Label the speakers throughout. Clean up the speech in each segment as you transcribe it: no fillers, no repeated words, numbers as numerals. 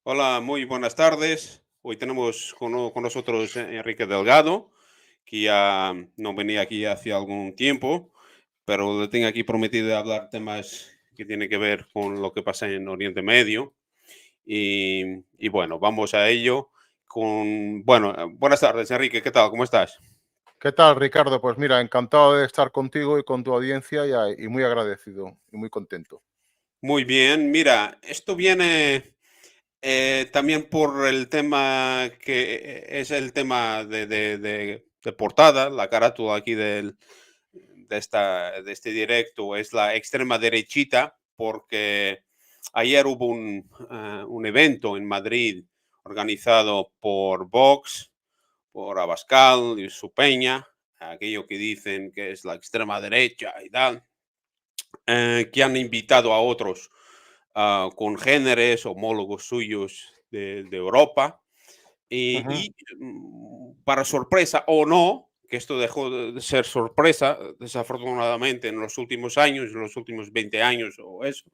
Speaker 1: Hola, muy buenas tardes. Hoy tenemos con nosotros Enrique Delgado, que ya no venía aquí hace algún tiempo, pero le tengo aquí prometido hablar temas que tienen que ver con lo que pasa en Oriente Medio. Y bueno, vamos a ello buenas tardes, Enrique, ¿qué tal? ¿Cómo estás?
Speaker 2: ¿Qué tal, Ricardo? Pues mira, encantado de estar contigo y con tu audiencia y muy agradecido y muy contento.
Speaker 1: Muy bien, mira, esto viene también por el tema que es el tema de portada, la carátula aquí de este directo es la extrema derechita, porque ayer hubo un evento en Madrid organizado por Vox, por Abascal y su peña, aquello que dicen que es la extrema derecha y tal, que han invitado a otros congéneres, homólogos suyos de Europa,
Speaker 2: Ujú,
Speaker 1: para sorpresa o no, que esto dejó de ser sorpresa, desafortunadamente, en los últimos años, en los últimos 20 años o eso,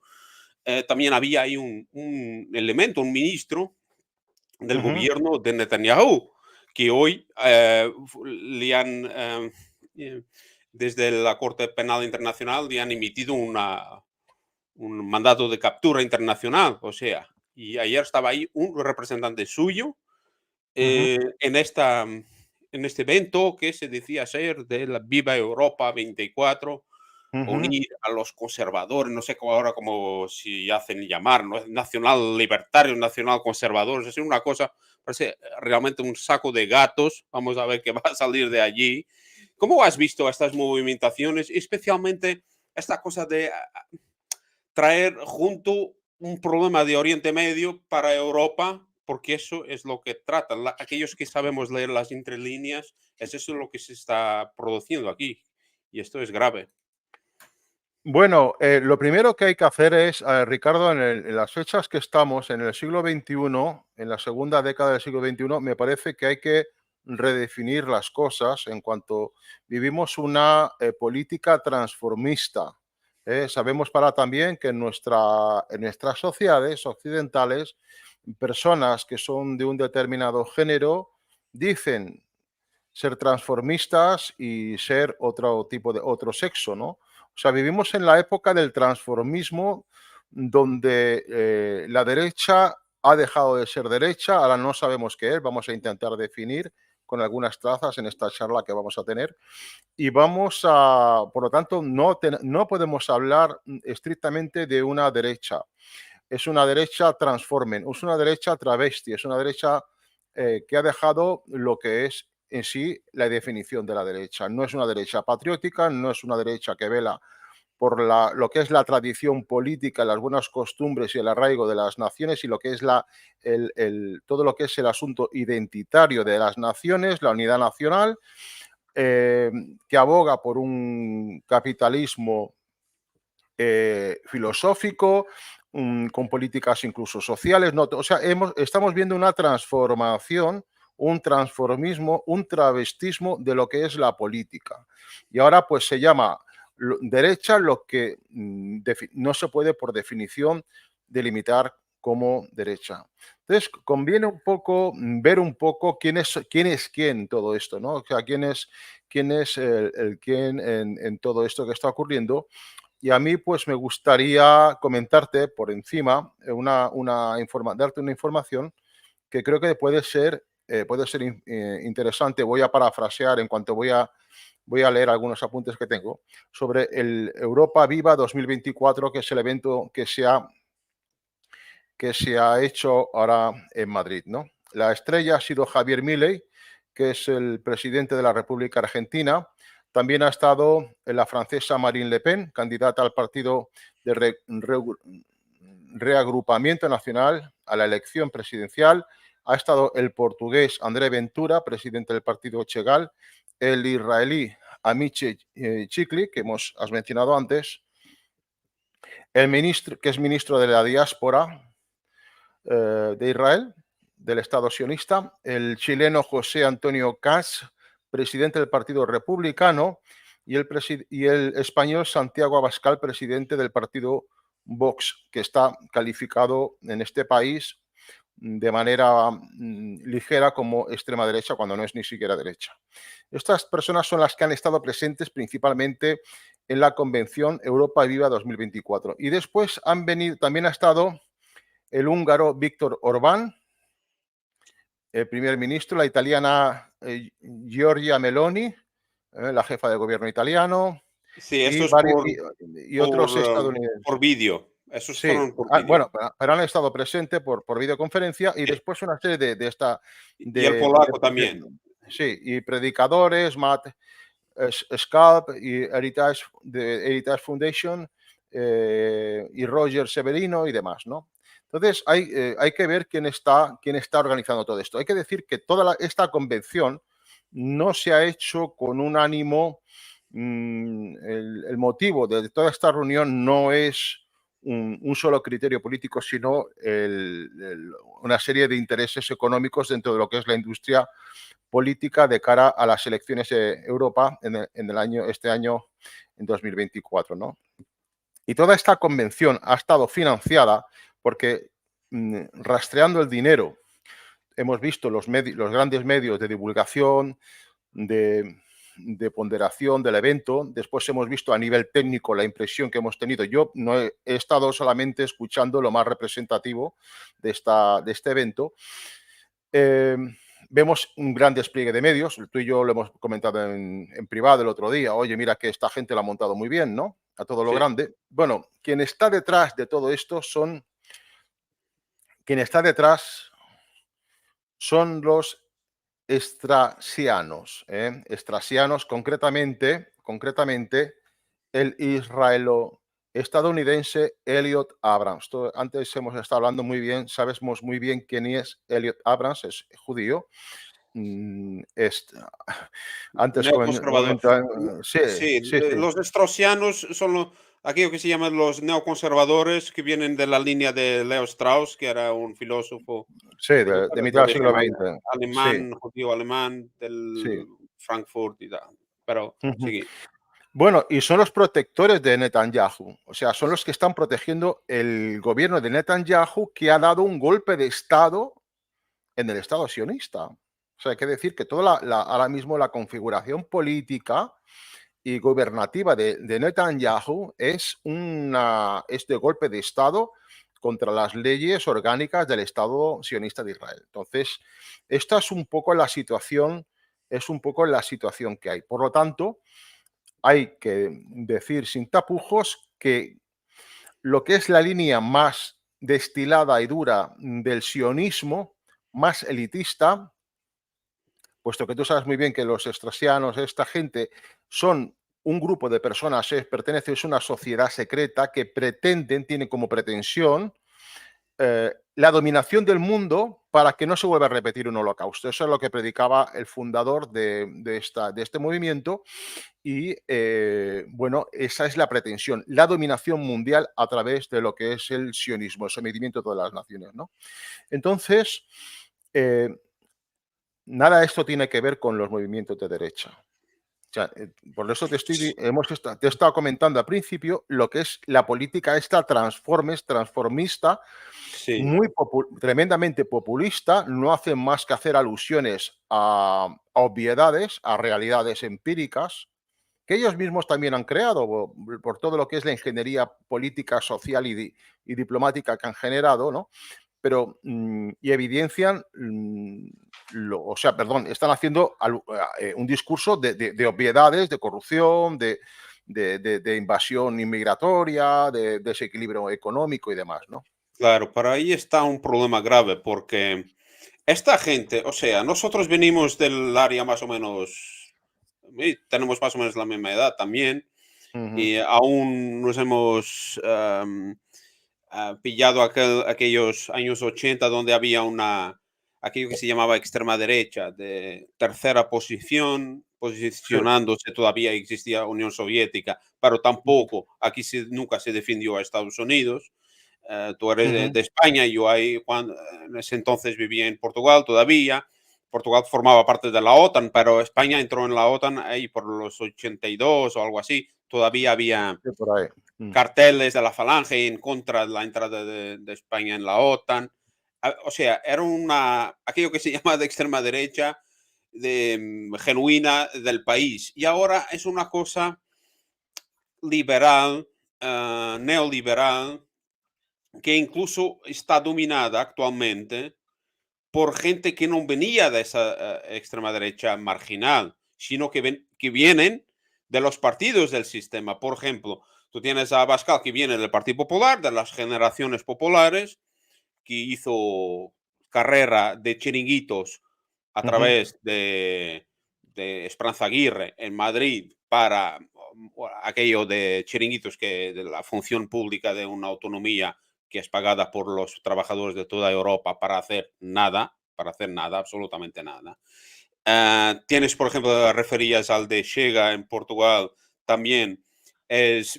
Speaker 1: también había ahí un elemento, un ministro del
Speaker 2: ujú,
Speaker 1: gobierno de Netanyahu, que hoy le han, eh, desde la Corte Penal Internacional, le han emitido un mandato de captura internacional, o sea, y ayer estaba ahí un representante suyo
Speaker 2: ujú,
Speaker 1: en este evento que se decía ser de la Viva Europa 24,
Speaker 2: ujú.
Speaker 1: unir a los conservadores, no sé cómo ahora como si hacen llamar, ¿no? Nacional libertarios, nacional conservadores, es una cosa, parece realmente un saco de gatos. Vamos a ver qué va a salir de allí. ¿Cómo has visto estas movimentaciones, especialmente esta cosa de traer junto un problema de Oriente Medio para Europa, porque eso es lo que tratan. Aquellos que sabemos leer las entrelíneas, es eso lo que se está produciendo aquí. Y esto es grave.
Speaker 2: Bueno, lo primero que hay que hacer es, Ricardo, en las fechas que estamos, en el siglo XXI, en la segunda década del siglo XXI, me parece que hay que redefinir las cosas en cuanto vivimos una política transformista. Sabemos para también que en nuestras sociedades occidentales, personas que son de un determinado género dicen ser transformistas y ser otro tipo de otro sexo, ¿no? O sea, vivimos en la época del transformismo donde la derecha ha dejado de ser derecha, ahora no sabemos qué es, vamos a intentar definir con algunas trazas en esta charla que vamos a tener y vamos a, por lo tanto, no podemos hablar estrictamente de una derecha. Es una derecha transformen, es una derecha travesti, es una derecha que ha dejado lo que es en sí la definición de la derecha. No es una derecha patriótica, no es una derecha que vela por lo que es la tradición política, las buenas costumbres y el arraigo de las naciones y lo que es todo lo que es el asunto identitario de las naciones, la unidad nacional, eh, que aboga por un capitalismo filosófico, con políticas incluso sociales. No, o sea, estamos viendo una transformación, un transformismo, un travestismo de lo que es la política. Y ahora pues se llama derecha lo que no se puede por definición delimitar como derecha. Entonces, conviene un poco ver un poco quién es quién en todo esto, ¿no? O sea, quién es el quién en todo esto que está ocurriendo y a mí, pues me gustaría comentarte por encima darte una información que creo que puede ser interesante. Voy a parafrasear en cuanto voy a leer algunos apuntes que tengo sobre el Europa Viva 2024, que es el evento que se ha hecho ahora en Madrid, ¿no? La estrella ha sido Javier Milei, que es el presidente de la República Argentina. También ha estado la francesa Marine Le Pen, candidata al partido de reagrupamiento nacional a la elección presidencial. Ha estado el portugués André Ventura, presidente del partido Chegal, el israelí Amiche Chikli, que has mencionado antes, el ministro, que es ministro de la diáspora, de Israel, del Estado sionista, el chileno José Antonio Caz, presidente del Partido Republicano, y el español Santiago Abascal, presidente del partido Vox, que está calificado en este país de manera ligera como extrema derecha cuando no es ni siquiera derecha. Estas personas son las que han estado presentes principalmente en la convención Europa Viva 2024. Y después también ha estado el húngaro Víctor Orbán, el primer ministro, la italiana Giorgia Meloni, la jefa de gobierno italiano,
Speaker 1: Sí, esto
Speaker 2: y,
Speaker 1: es
Speaker 2: y otros
Speaker 1: por
Speaker 2: estadounidenses.
Speaker 1: vídeo. Esos
Speaker 2: Sí,
Speaker 1: fueron por
Speaker 2: bueno,
Speaker 1: vídeo.
Speaker 2: pero han estado presentes por videoconferencia y
Speaker 1: Sí.
Speaker 2: después una serie
Speaker 1: Y el polaco también.
Speaker 2: sí, y predicadores, Matt Scalp y Heritage, de Heritage Foundation y Roger Severino y demás, ¿no? Entonces hay que ver quién está organizando todo esto. Hay que decir que toda esta convención no se ha hecho con un ánimo, el motivo de toda esta reunión no es un solo criterio político, sino una serie de intereses económicos dentro de lo que es la industria política de cara a las elecciones de Europa este año, en 2024, ¿no? Y toda esta convención ha estado financiada porque, rastreando el dinero, hemos visto los grandes medios de divulgación, de ponderación del evento. Después hemos visto a nivel técnico la impresión que hemos tenido. Yo no he estado solamente escuchando lo más representativo de este evento. Vemos un gran despliegue de medios. Tú y yo lo hemos comentado en privado el otro día. Oye, mira que esta gente lo ha montado muy bien, ¿no? A todo lo
Speaker 1: Sí.
Speaker 2: grande. Bueno, quien está detrás de todo esto son los estrasianos. Estrasianos, concretamente el israelo-estadounidense Elliot Abrams. Antes hemos estado hablando muy bien, sabemos muy bien quién es Elliot Abrams, es judío. Antes
Speaker 1: Neoconservador.
Speaker 2: sí,
Speaker 1: Sí,
Speaker 2: sí, sí.
Speaker 1: los straussianos son aquello que se llaman los neoconservadores, que vienen de la línea de Leo Strauss, que era un filósofo
Speaker 2: Sí,
Speaker 1: de
Speaker 2: de mitad
Speaker 1: de
Speaker 2: del
Speaker 1: origen
Speaker 2: siglo XX. Sí,
Speaker 1: alemán, judío alemán,
Speaker 2: sí.
Speaker 1: del Frankfurt y tal. Pero
Speaker 2: Ujú.
Speaker 1: sí,
Speaker 2: Bueno, y son los protectores de Netanyahu, o sea, son los que están protegiendo el gobierno de Netanyahu, que ha dado un golpe de Estado en el Estado sionista. O sea, hay que decir que ahora mismo la configuración política y gubernativa de Netanyahu es de golpe de Estado contra las leyes orgánicas del Estado sionista de Israel. Entonces, esta es un poco la situación, que hay. Por lo tanto, hay que decir sin tapujos que lo que es la línea más destilada y dura del sionismo, más elitista, puesto que tú sabes muy bien que los estrasianos, esta gente, son un grupo de personas, pertenece a una sociedad secreta que tienen como pretensión la dominación del mundo para que no se vuelva a repetir un holocausto. Eso es lo que predicaba el fundador de este movimiento y, bueno, esa es la pretensión, la dominación mundial a través de lo que es el sionismo, el sometimiento de todas las naciones, ¿no? Entonces, nada de esto tiene que ver con los movimientos de derecha. O sea, por eso te he estado comentando al principio lo que es la política esta transformista,
Speaker 1: sí,
Speaker 2: tremendamente populista, no hacen más que hacer alusiones a obviedades, a realidades empíricas, que ellos mismos también han creado por todo lo que es la ingeniería política, social y diplomática que han generado, ¿no? Pero, y evidencian, están haciendo un discurso de obviedades, de corrupción, de invasión inmigratoria, de desequilibrio económico y demás, ¿no?
Speaker 1: claro, pero ahí está un problema grave porque esta gente, o sea, nosotros venimos del área más o menos, tenemos más o menos la misma edad también,
Speaker 2: Ujú.
Speaker 1: y aún nos hemos pillado aquellos años 80 donde había aquello que se llamaba extrema derecha, de tercera posición,
Speaker 2: Sí.
Speaker 1: posicionándose, todavía existía Unión Soviética, pero tampoco, aquí nunca se defendió a Estados Unidos. Tú eres
Speaker 2: Ujú.
Speaker 1: de España, yo ahí en ese entonces vivía en Portugal todavía. Portugal formaba parte de la OTAN, pero España entró en la OTAN ahí por los 82 o algo así. Todavía había
Speaker 2: Sí, por ahí.
Speaker 1: carteles de la Falange en contra de la entrada de España en la OTAN. o sea, era aquello que se llama de extrema derecha, genuina del país. Y ahora es una cosa liberal, neoliberal, que incluso está dominada actualmente por gente que no venía de esa extrema derecha marginal, sino que vienen de los partidos del sistema. Por ejemplo, tú tienes a Abascal, que viene del Partido Popular, de las generaciones populares, que hizo carrera de chiringuitos a
Speaker 2: Ujú.
Speaker 1: través de Esperanza Aguirre en Madrid para aquello de chiringuitos, de la función pública de una autonomía que es pagada por los trabajadores de toda Europa para hacer nada, absolutamente nada. Tienes, por ejemplo, referías al de Chega en Portugal, también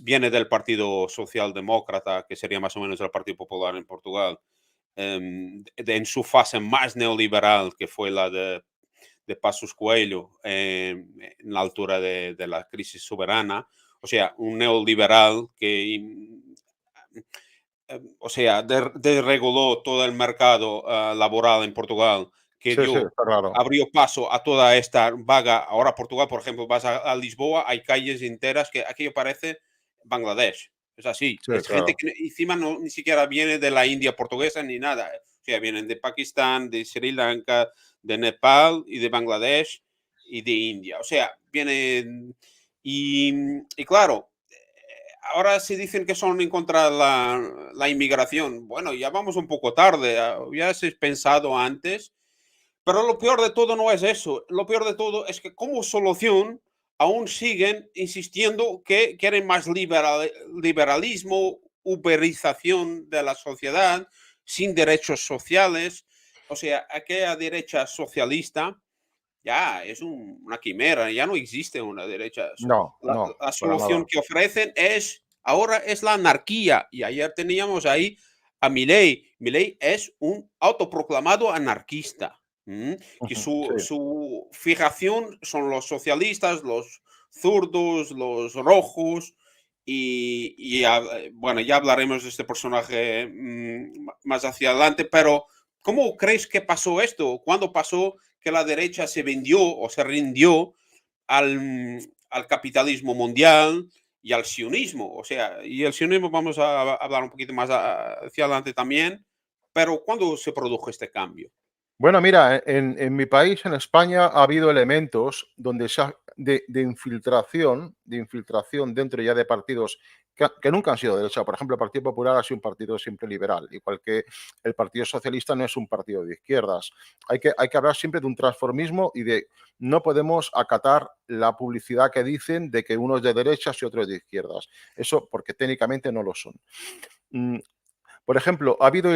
Speaker 1: viene del Partido Socialdemócrata, que sería más o menos el Partido Popular en Portugal, en su fase más neoliberal, que fue la de Passos Coelho, en la altura de la crisis soberana. O sea, un neoliberal que, o sea, desreguló todo el mercado laboral en Portugal, que
Speaker 2: Sí, sí, está claro.
Speaker 1: abrió paso a toda esta vaga. Ahora Portugal, por ejemplo, vas a Lisboa, hay calles enteras que aquello parece Bangladesh. Es así.
Speaker 2: Sí,
Speaker 1: Es gente
Speaker 2: claro.
Speaker 1: que encima no, ni siquiera viene de la India portuguesa ni nada. O sea, vienen de Pakistán, de Sri Lanka, de Nepal y de Bangladesh y de India. O sea, vienen. Y claro, ahora se dicen que son en contra de la inmigración. Bueno, ya vamos un poco tarde, ya se ha pensado antes, pero lo peor de todo no es eso. Lo peor de todo es que como solución aún siguen insistiendo que quieren más liberalismo, uberización de la sociedad, sin derechos sociales. O sea, aquella derecha socialista ya es una quimera, ya no existe una derecha.
Speaker 2: No,
Speaker 1: La,
Speaker 2: no,
Speaker 1: la
Speaker 2: para
Speaker 1: solución
Speaker 2: nada.
Speaker 1: que ofrecen ahora es la anarquía. Y ayer teníamos ahí a Milei. Milei es un autoproclamado anarquista, que
Speaker 2: Ujú, sí.
Speaker 1: su fijación son los socialistas, los zurdos, los rojos. Bueno, ya hablaremos de este personaje más hacia adelante, pero ¿cómo crees que pasó esto? ¿Cuándo pasó que la derecha se vendió o se rindió al capitalismo mundial y al sionismo? O sea, y el sionismo vamos a hablar un poquito más hacia adelante también, pero ¿cuándo se produjo este cambio?
Speaker 2: Bueno, mira, en mi país, en España, ha habido elementos donde de infiltración dentro ya de partidos que nunca han sido de derecha. Por ejemplo, el Partido Popular ha sido un partido siempre liberal, igual que el Partido Socialista no es un partido de izquierdas. Hay que hablar siempre de un transformismo y de no podemos acatar la publicidad que dicen de que uno es de derechas y otro es de izquierdas. Eso porque técnicamente no lo son. Mm, por ejemplo, ha habido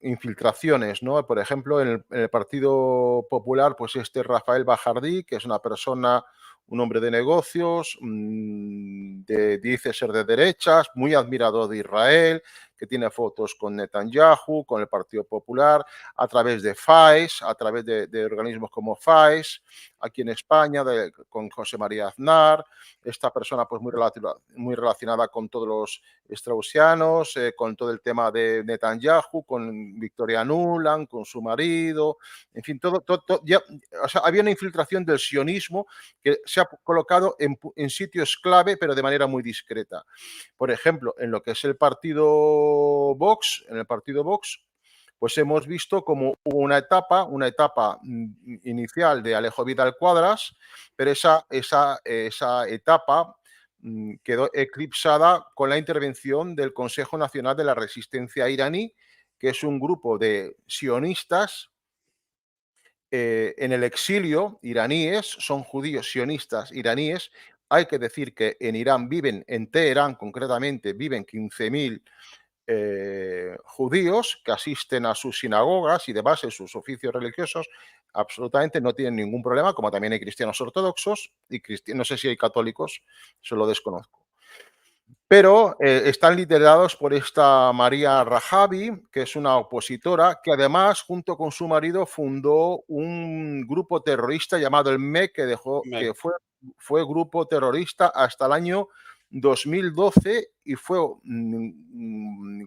Speaker 2: infiltraciones, ¿no? Por ejemplo, en el Partido Popular, pues este Rafael Bajardí, que es una persona, un hombre de negocios, dice ser de derechas, muy admirador de Israel, que tiene fotos con Netanyahu, con el Partido Popular, a través de FAES, a través de organismos como FAES, aquí en España, con José María Aznar, esta persona pues muy relacionada con todos los straussianos, con todo el tema de Netanyahu, con Victoria Nuland, con su marido, en fin, ya, o sea, había una infiltración del sionismo que se ha colocado en sitios clave, pero de manera muy discreta. Por ejemplo, en lo que es el partido Vox, en el partido Vox, pues hemos visto como hubo una etapa inicial de Alejo Vidal Cuadras, pero esa etapa quedó eclipsada con la intervención del Consejo Nacional de la Resistencia iraní, que es un grupo de sionistas en el exilio iraníes, son judíos sionistas iraníes. Hay que decir que en Irán viven, en Teherán concretamente, viven 15.000 judíos que asisten a sus sinagogas y demás en sus oficios religiosos, absolutamente no tienen ningún problema, como también hay cristianos ortodoxos y no sé si hay católicos, eso lo desconozco. Pero están liderados por esta María Rajavi, que es una opositora, que además, junto con su marido, fundó un grupo terrorista llamado el MEK, que fue grupo terrorista hasta el año 2012 y fue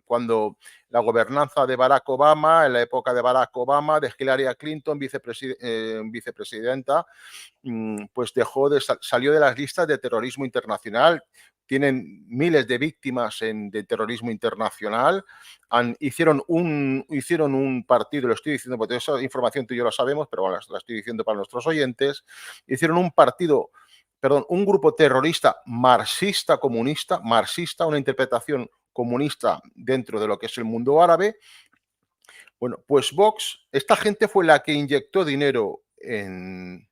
Speaker 2: cuando la gobernanza de Barack Obama, en la época de Barack Obama, de Hillary Clinton, vicepresidenta, pues salió de las listas de terrorismo internacional. Tienen miles de víctimas de terrorismo internacional. Hicieron un partido, lo estoy diciendo porque esa información tú y yo la sabemos, pero bueno, la estoy diciendo para nuestros oyentes. Hicieron un grupo terrorista marxista, una interpretación comunista dentro de lo que es el mundo árabe. Bueno, pues Vox, esta gente fue la que inyectó dinero en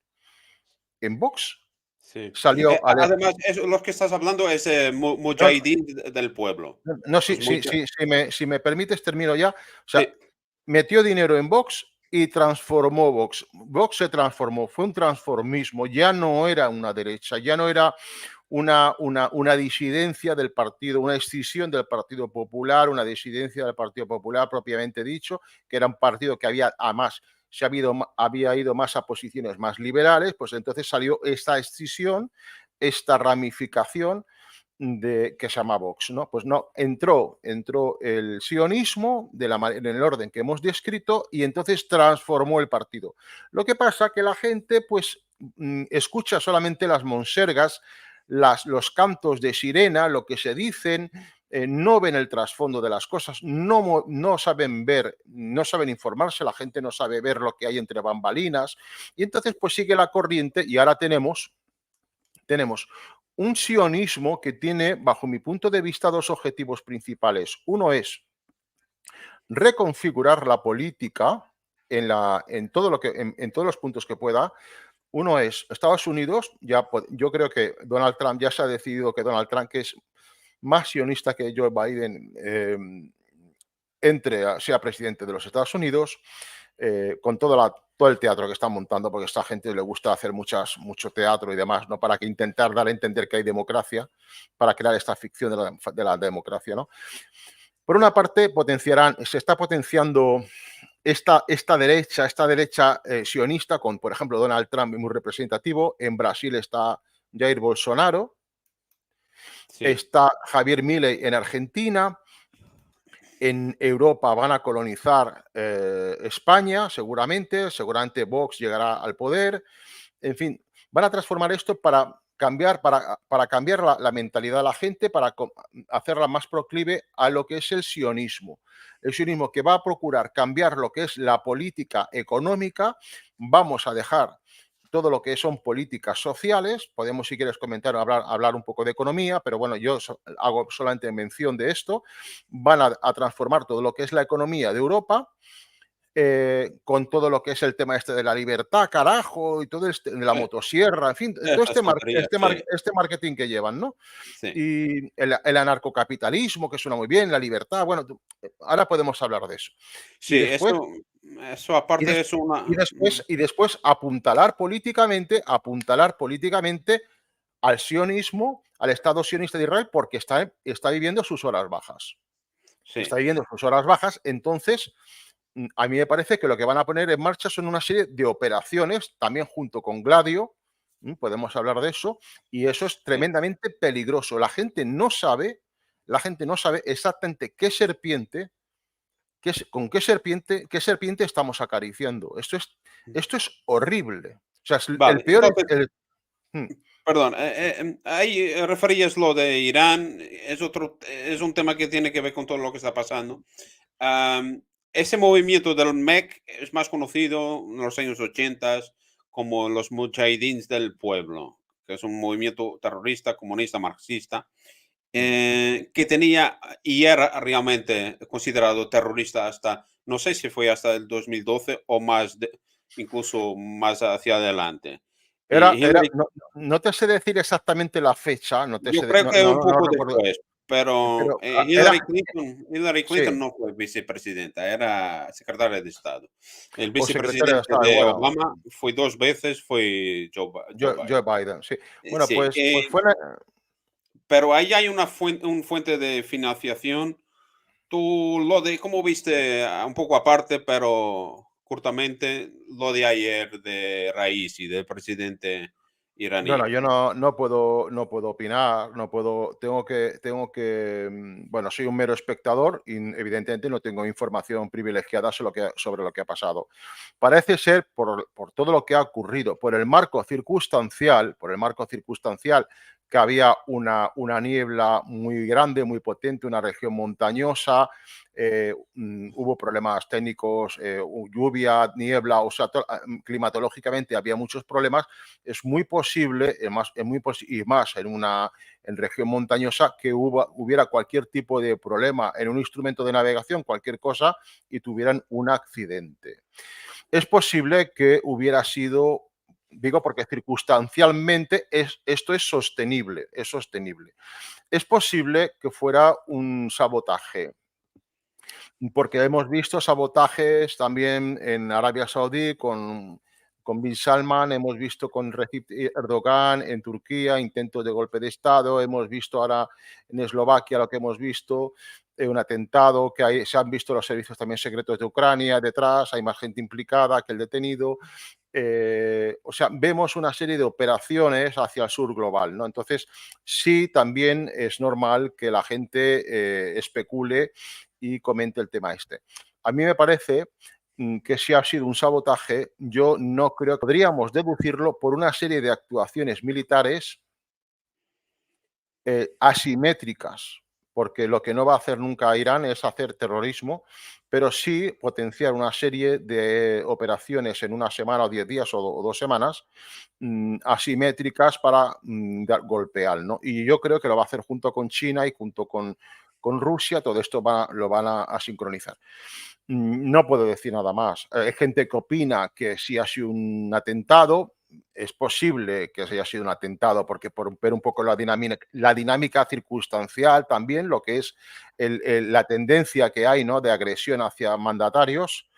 Speaker 2: Vox.
Speaker 1: Sí.
Speaker 2: Salió al...
Speaker 1: Además, lo que estás hablando es
Speaker 2: No,
Speaker 1: Mujahideen del pueblo.
Speaker 2: no,
Speaker 1: Los
Speaker 2: si me permites, termino ya. O sea,
Speaker 1: Sí,
Speaker 2: metió dinero en Vox y transformó Vox. Vox se transformó, fue un transformismo, ya no era una derecha, ya no era una disidencia del partido, una escisión del Partido Popular, una disidencia del Partido Popular propiamente dicho, que era un partido que además había ido más a posiciones más liberales, pues entonces salió esta escisión, esta ramificación que se llama Vox, ¿no? Pues no, entró el sionismo en el orden que hemos descrito y entonces transformó el partido. Lo que pasa que la gente pues escucha solamente las monsergas, los cantos de sirena, lo que se dicen, no ven el trasfondo de las cosas, no saben ver, no saben informarse, la gente no sabe ver lo que hay entre bambalinas y entonces pues sigue la corriente y ahora tenemos un sionismo que tiene, bajo mi punto de vista, dos objetivos principales. Uno es reconfigurar la política en todos los puntos que pueda. Uno es Estados Unidos, yo creo que Donald Trump ya se ha decidido que Donald Trump, que es más sionista que Joe Biden, sea presidente de los Estados Unidos, con todo el teatro que están montando, porque a esta gente le gusta hacer mucho teatro y demás, ¿no? Para intentar dar a entender que hay democracia, para crear esta ficción de la democracia, ¿no? Por una parte, se está potenciando esta derecha sionista con, por ejemplo, Donald Trump, muy representativo. En Brasil está Jair Bolsonaro,
Speaker 1: sí.
Speaker 2: está Javier Milei en Argentina. En Europa van a colonizar España, seguramente Vox llegará al poder. En fin, van a transformar esto para cambiar la mentalidad de la gente, para hacerla más proclive a lo que es el sionismo. El sionismo que va a procurar cambiar lo que es la política económica. Vamos a dejar todo lo que son políticas sociales. Podemos, si quieres comentar, hablar un poco de economía, pero bueno, yo hago solamente mención de esto. Van a transformar todo lo que es la economía de Europa, con todo lo que es el tema de la libertad, carajo, y todo la motosierra, en fin, todo
Speaker 1: Esas tonterías, sí,
Speaker 2: este marketing que llevan, ¿no?
Speaker 1: sí.
Speaker 2: Y el anarcocapitalismo, que suena muy bien, la libertad, bueno, ahora podemos hablar de eso. Y
Speaker 1: Sí,
Speaker 2: después,
Speaker 1: eso
Speaker 2: y,
Speaker 1: aparte
Speaker 2: des-
Speaker 1: es una...
Speaker 2: y después apuntalar políticamente al sionismo, al Estado sionista de Israel, porque está viviendo sus horas bajas.
Speaker 1: Sí,
Speaker 2: Está viviendo sus horas bajas, entonces a mí me parece que lo que van a poner en marcha son una serie de operaciones, también junto con Gladio, podemos hablar de eso, y eso es
Speaker 1: sí.
Speaker 2: tremendamente peligroso. La gente no sabe exactamente con qué serpiente estamos acariciando. Esto es horrible. O sea,
Speaker 1: Vale,
Speaker 2: el peor
Speaker 1: entonces,
Speaker 2: mm,
Speaker 1: perdón, ahí referías lo de Irán, es un tema que tiene que ver con todo lo que está pasando. Am, Ese movimiento del MEC es más conocido en los años 80 como los Mujahideen del pueblo, que es un movimiento terrorista, comunista, marxista,
Speaker 2: mm.
Speaker 1: que tenía y era realmente considerado terrorista hasta, no sé si fue hasta el 2012 o más, incluso más hacia adelante. Y Hillary
Speaker 2: No te sé decir exactamente la fecha, no te
Speaker 1: Yo
Speaker 2: sé,
Speaker 1: creo que un
Speaker 2: no
Speaker 1: poco
Speaker 2: recuerdo,
Speaker 1: después, pero
Speaker 2: pero era,
Speaker 1: Hillary
Speaker 2: sí,
Speaker 1: Clinton no fue vicepresidenta, era secretaria de Estado. El
Speaker 2: o secretario de
Speaker 1: vicepresidente
Speaker 2: Estado,
Speaker 1: de
Speaker 2: bueno,
Speaker 1: Obama fue 2 veces, fue Joe
Speaker 2: Joe
Speaker 1: Biden.
Speaker 2: Biden, sí. Bueno,
Speaker 1: Sí,
Speaker 2: pues fue la,
Speaker 1: pero ahí hay una fuente de financiación. Tú lo de ¿cómo viste? Un poco aparte, pero cortamente, lo de ayer de Raisi, del presidente iraní.
Speaker 2: Bueno, yo no puedo opinar, bueno, soy un mero espectador y evidentemente no tengo información privilegiada sobre lo que ha pasado. Parece ser, por todo lo que ha ocurrido, por el marco circunstancial, que había una niebla muy grande, muy potente, una región montañosa, hubo problemas técnicos, lluvia, niebla, o sea, climatológicamente había muchos problemas. Es muy posible, y más en región montañosa, que hubiera cualquier tipo de problema en un instrumento de navegación, cualquier cosa, y tuvieran un accidente. Es posible que hubiera sido, digo porque circunstancialmente esto es sostenible. Es posible que fuera un sabotaje, porque hemos visto sabotajes también en Arabia Saudí con Bin Salman, hemos visto con Recep Erdogan en Turquía, intentos de golpe de Estado, hemos visto ahora en Eslovaquia lo que hemos visto, un atentado, se han visto los servicios también secretos de Ucrania detrás, hay más gente implicada que el detenido. O sea, vemos una serie de operaciones hacia el sur global, ¿no? Entonces, sí, también es normal que la gente especule y comente el tema este. A mí me parece que si ha sido un sabotaje, yo no creo que podríamos deducirlo por una serie de actuaciones militares asimétricas, porque lo que no va a hacer nunca Irán es hacer terrorismo, pero sí potenciar una serie de operaciones en una semana o 10 días o 2 semanas asimétricas para golpear, ¿no? Y yo creo que lo va a hacer junto con China y junto con Rusia, todo esto lo van a sincronizar. No puedo decir nada más. Hay gente que opina que sí ha sido un atentado. Es posible que haya sido un atentado porque por ver un poco la dinámica circunstancial también, lo que es la tendencia que hay, ¿no?, de agresión hacia mandatarios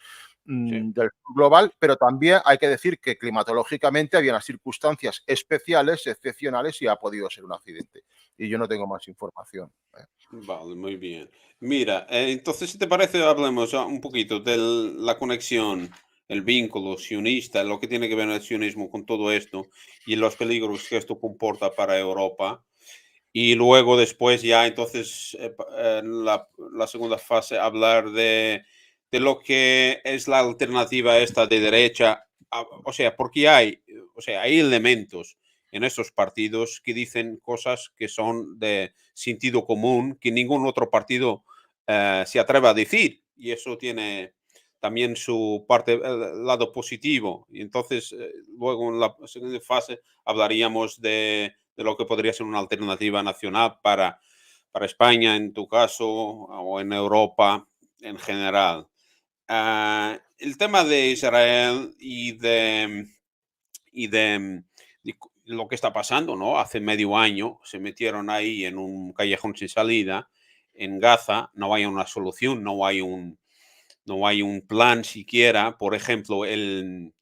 Speaker 1: Sí.
Speaker 2: del sur global, pero también hay que decir que climatológicamente había unas circunstancias especiales, excepcionales, y ha podido ser un accidente. Y yo no tengo más información.
Speaker 1: Vale, muy bien. Mira, entonces, si te parece, hablemos un poquito de la conexión, el vínculo sionista, lo que tiene que ver el sionismo con todo esto y los peligros que esto comporta para Europa. Y luego, después, ya entonces, en la segunda fase, hablar de lo que es la alternativa esta de derecha. O sea, porque hay elementos en estos partidos que dicen cosas que son de sentido común, que ningún otro partido se atreve a decir. Y eso tiene también su parte, el lado positivo. Y entonces, luego en la segunda fase hablaríamos de lo que podría ser una alternativa nacional para España, en tu caso, o en Europa en general. El tema de Israel y de lo que está pasando, ¿no? Hace medio año se metieron ahí en un callejón sin salida en Gaza, no hay una solución, no hay un plan siquiera. Por ejemplo, el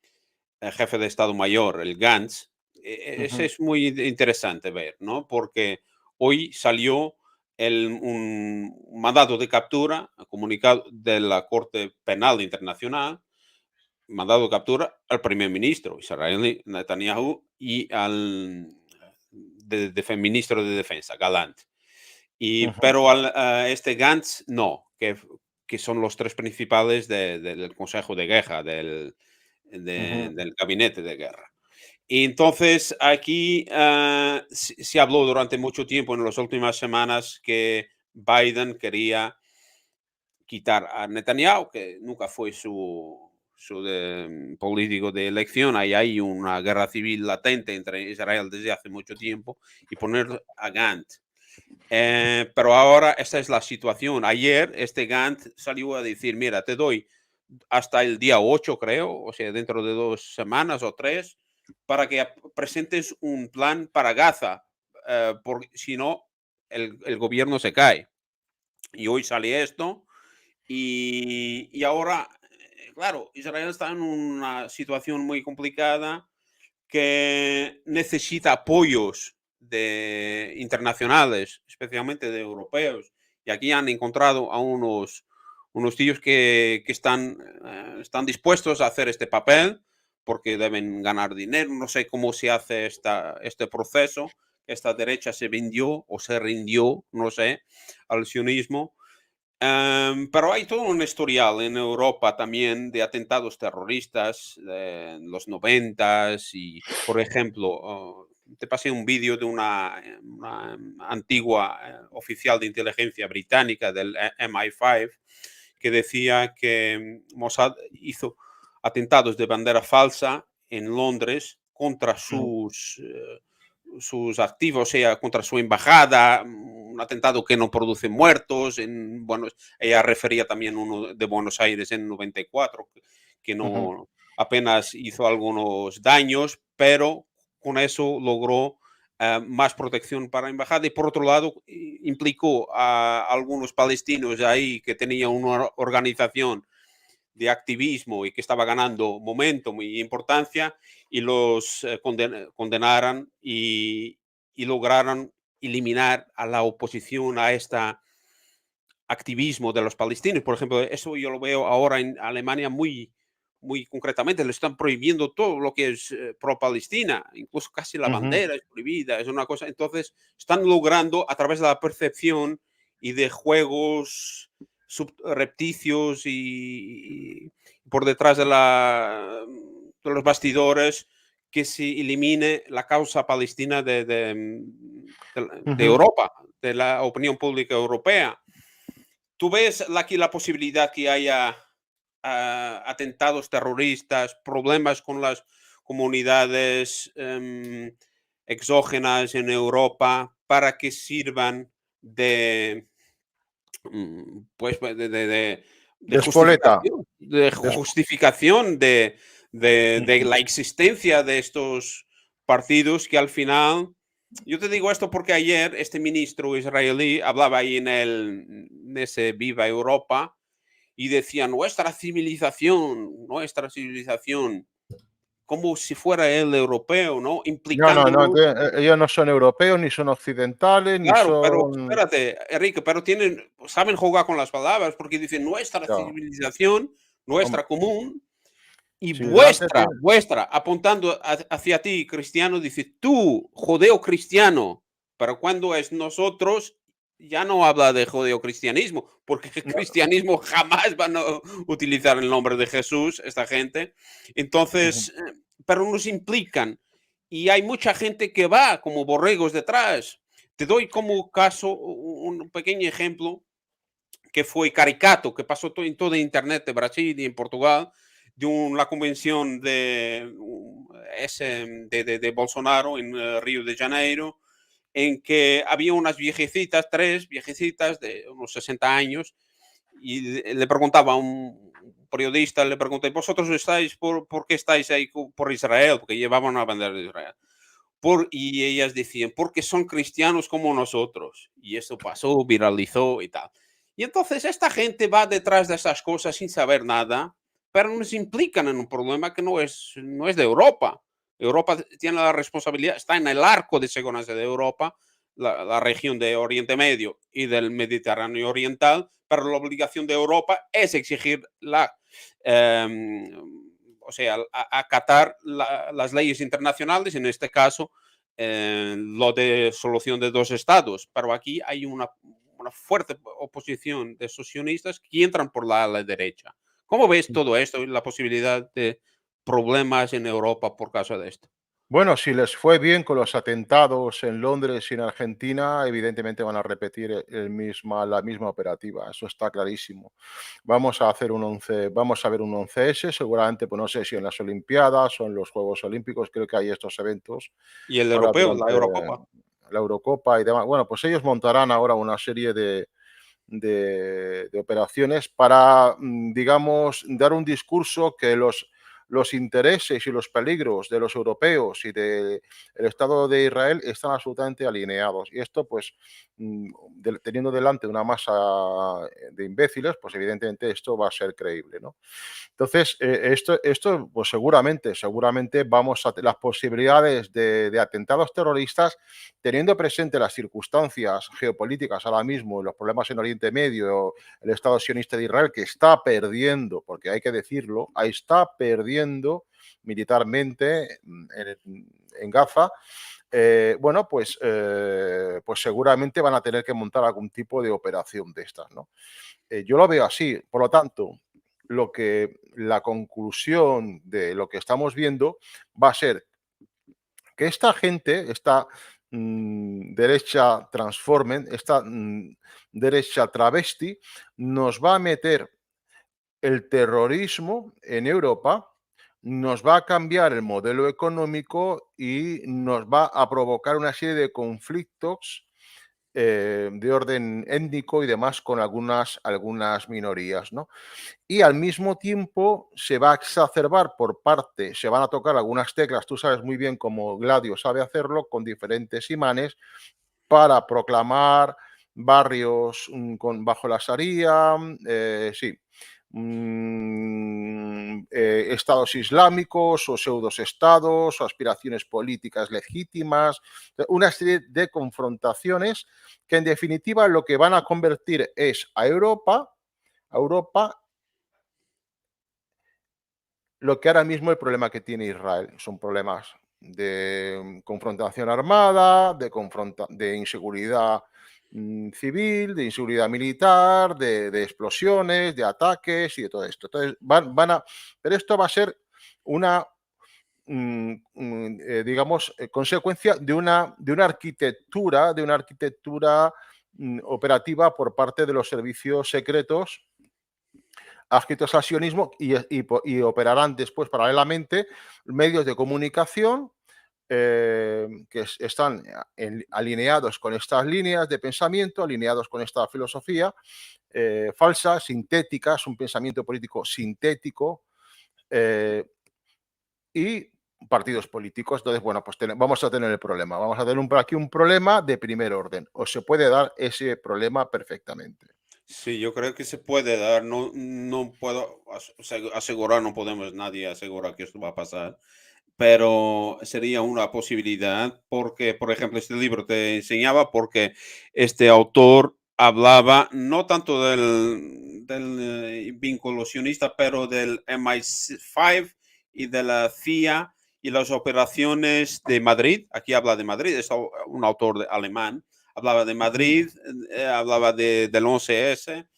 Speaker 1: jefe de Estado Mayor, el Gantz, ese
Speaker 2: Ujú,
Speaker 1: es muy interesante ver, ¿no? Porque hoy salió un mandato de captura, comunicado de la Corte Penal Internacional, mandado de captura al primer ministro israelí Netanyahu y al ministro de Defensa, Galant.
Speaker 2: ujú,
Speaker 1: Pero a este Gantz no, que son los tres principales del Consejo de Guerra,
Speaker 2: ujú,
Speaker 1: del gabinete de guerra. Y entonces aquí se habló durante mucho tiempo en las últimas semanas que Biden quería quitar a Netanyahu, que nunca fue su político de elección. Ahí hay una guerra civil latente entre Israel desde hace mucho tiempo, y poner a Gantz. Pero ahora esta es la situación. Ayer este Gantz salió a decir, mira, te doy hasta el día 8, creo, o sea, dentro de 2 semanas o 3, para que presentes un plan para Gaza, porque si no, el gobierno se cae. Y hoy sale esto, y ahora, claro, Israel está en una situación muy complicada, que necesita apoyos internacionales, especialmente de europeos. Y aquí han encontrado a unos tíos que están dispuestos a hacer este papel, porque deben ganar dinero. No sé cómo se hace este proceso. Esta derecha se vendió o se rindió, no sé, al sionismo. Pero hay todo un historial en Europa también de atentados terroristas en los noventas y, por ejemplo, te pasé un vídeo de una antigua oficial de inteligencia británica del MI5 que decía que Mossad hizo atentados de bandera falsa en Londres contra
Speaker 2: Ujú,
Speaker 1: sus activos, o sea, contra su embajada, un atentado que no produce muertos. Bueno, ella refería también uno de Buenos Aires en 94, que
Speaker 2: ujú,
Speaker 1: no apenas hizo algunos daños, pero con eso logró más protección para la embajada y por otro lado implicó a algunos palestinos ahí que tenían una organización de activismo y que estaba ganando momentum y importancia y los condenaran y lograran eliminar a la oposición a este activismo de los palestinos. Por ejemplo, eso yo lo veo ahora en Alemania muy concretamente. Le están prohibiendo todo lo que es pro-Palestina, incluso casi la
Speaker 2: ujú,
Speaker 1: bandera es prohibida, es una cosa. Entonces, están logrando a través de la percepción y de juegos subrepticios y por detrás de los bastidores que se elimine la causa palestina de
Speaker 2: ujú.
Speaker 1: Europa, de la opinión pública europea. ¿Tú ves aquí la posibilidad que haya atentados terroristas, problemas con las comunidades exógenas en Europa para que sirvan de, pues,
Speaker 2: De espoleta.
Speaker 1: de
Speaker 2: de es-
Speaker 1: justificación de
Speaker 2: Ujú,
Speaker 1: la existencia de estos partidos que al final... Yo te digo esto porque ayer este ministro israelí hablaba ahí en ese Viva Europa y decía nuestra civilización, como si fuera él europeo, ¿no?
Speaker 2: No, no, no,
Speaker 1: Implicándolo.
Speaker 2: ellos no son europeos, ni son occidentales, ni
Speaker 1: Claro, pero
Speaker 2: son...
Speaker 1: espérate, Enrique, pero saben jugar con las palabras porque dicen nuestra
Speaker 2: Claro,
Speaker 1: civilización,
Speaker 2: hombre,
Speaker 1: nuestra común, y
Speaker 2: si delante tiene...
Speaker 1: vuestra, apuntando hacia ti, cristiano, dice tú, judeo-cristiano, pero cuando es nosotros, ya no habla de judeo-cristianismo, porque el
Speaker 2: No,
Speaker 1: cristianismo jamás van a utilizar el nombre de Jesús, esta gente.
Speaker 2: ujú,
Speaker 1: Entonces, pero nos implican, y hay mucha gente que va como borregos detrás. Te doy como caso un pequeño ejemplo que fue caricato, que pasó en todo Internet de Brasil y en Portugal, de la convención de Bolsonaro en Río de Janeiro, en que había unas viejecitas, tres viejecitas de unos 60 años, y le preguntaba a un periodista, le pregunté, ¿vosotros estáis por qué estáis ahí por Israel? Porque llevaban una bandera de Israel. Y ellas decían, porque son cristianos como nosotros. Y eso pasó, viralizó y tal. Y entonces esta gente va detrás de esas cosas sin saber nada, pero nos implican en un problema que no es de Europa. Europa tiene la responsabilidad, está en el arco de seguridad de Europa, la región de Oriente Medio y del Mediterráneo Oriental, pero la obligación de Europa es exigir eh, o sea, acatar las leyes internacionales, en este caso, lo de solución de dos estados. Pero aquí hay una fuerte oposición de esos sionistas que entran por la ala derecha. ¿Cómo ves todo esto y la posibilidad de problemas en Europa por causa de esto?
Speaker 2: bueno, si les fue bien con los atentados en Londres y en Argentina, evidentemente van a repetir la misma operativa, eso está clarísimo. Vamos a ver un 11S, seguramente, pues no sé si en las Olimpiadas o en los Juegos Olímpicos, creo que hay estos eventos
Speaker 1: Y el
Speaker 2: ahora
Speaker 1: europeo, la
Speaker 2: durante
Speaker 1: Eurocopa.
Speaker 2: la Eurocopa y demás. Bueno, pues ellos montarán ahora una serie de operaciones para, digamos, dar un discurso que los intereses y los peligros de los europeos y del Estado de Israel están absolutamente alineados. Y esto, pues, teniendo delante una masa de imbéciles, pues evidentemente esto va a ser creíble, ¿no? Entonces, esto pues seguramente vamos a las posibilidades de atentados terroristas, teniendo presente las circunstancias geopolíticas ahora mismo, los problemas en Oriente Medio, el Estado sionista de Israel, que está perdiendo, porque hay que decirlo, ahí está perdiendo militarmente en Gaza, bueno, pues seguramente van a tener que montar algún tipo de operación de estas, ¿no? Yo lo veo así. Por lo tanto, la conclusión de lo que estamos viendo va a ser que esta gente, esta derecha transformen, esta derecha travesti, nos va a meter el terrorismo en Europa, nos va a cambiar el modelo económico y nos va a provocar una serie de conflictos de orden étnico y demás con algunas minorías, ¿no? Y al mismo tiempo se va a exacerbar se van a tocar algunas teclas, tú sabes muy bien cómo Gladio sabe hacerlo, con diferentes imanes para proclamar barrios bajo la Sharia, sí, estados islámicos o pseudos estados o aspiraciones políticas legítimas, una serie de confrontaciones que en definitiva lo que van a convertir es a Europa lo que ahora mismo el problema que tiene Israel. Son problemas de confrontación armada, de inseguridad civil, de inseguridad militar, de explosiones, de ataques y de todo esto. Entonces, pero esto va a ser una, digamos, consecuencia de una arquitectura, operativa por parte de los servicios secretos adscritos al sionismo y operarán después paralelamente medios de comunicación que están alineados con estas líneas de pensamiento, alineados con esta filosofía falsa, sintética, es un pensamiento político sintético y partidos políticos. Entonces, bueno, pues vamos a tener el problema. Vamos a tener aquí un problema de primer orden. O se puede dar ese problema perfectamente.
Speaker 1: Sí, yo creo que se puede dar. No, no puedo asegurar, no podemos nadie asegurar que esto va a pasar, pero sería una posibilidad porque, por ejemplo, este libro te enseñaba porque este autor hablaba no tanto del vínculo sionista, pero del MI5 y de la CIA y las operaciones de Madrid. Aquí habla de Madrid, es un autor alemán. Hablaba de Madrid, hablaba del 11S,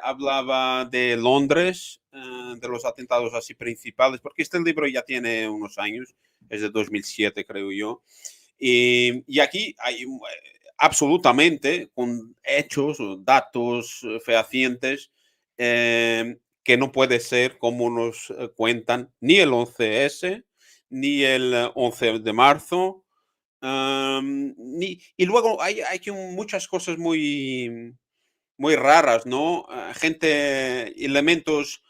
Speaker 1: hablaba de Londres, de los atentados así principales, porque este libro ya tiene unos años, es de 2007 creo yo, y aquí hay absolutamente con hechos o datos fehacientes que no puede ser como nos cuentan ni el 11S, ni el 11 de marzo, y luego hay que muchas cosas muy raras, ¿no? Elementos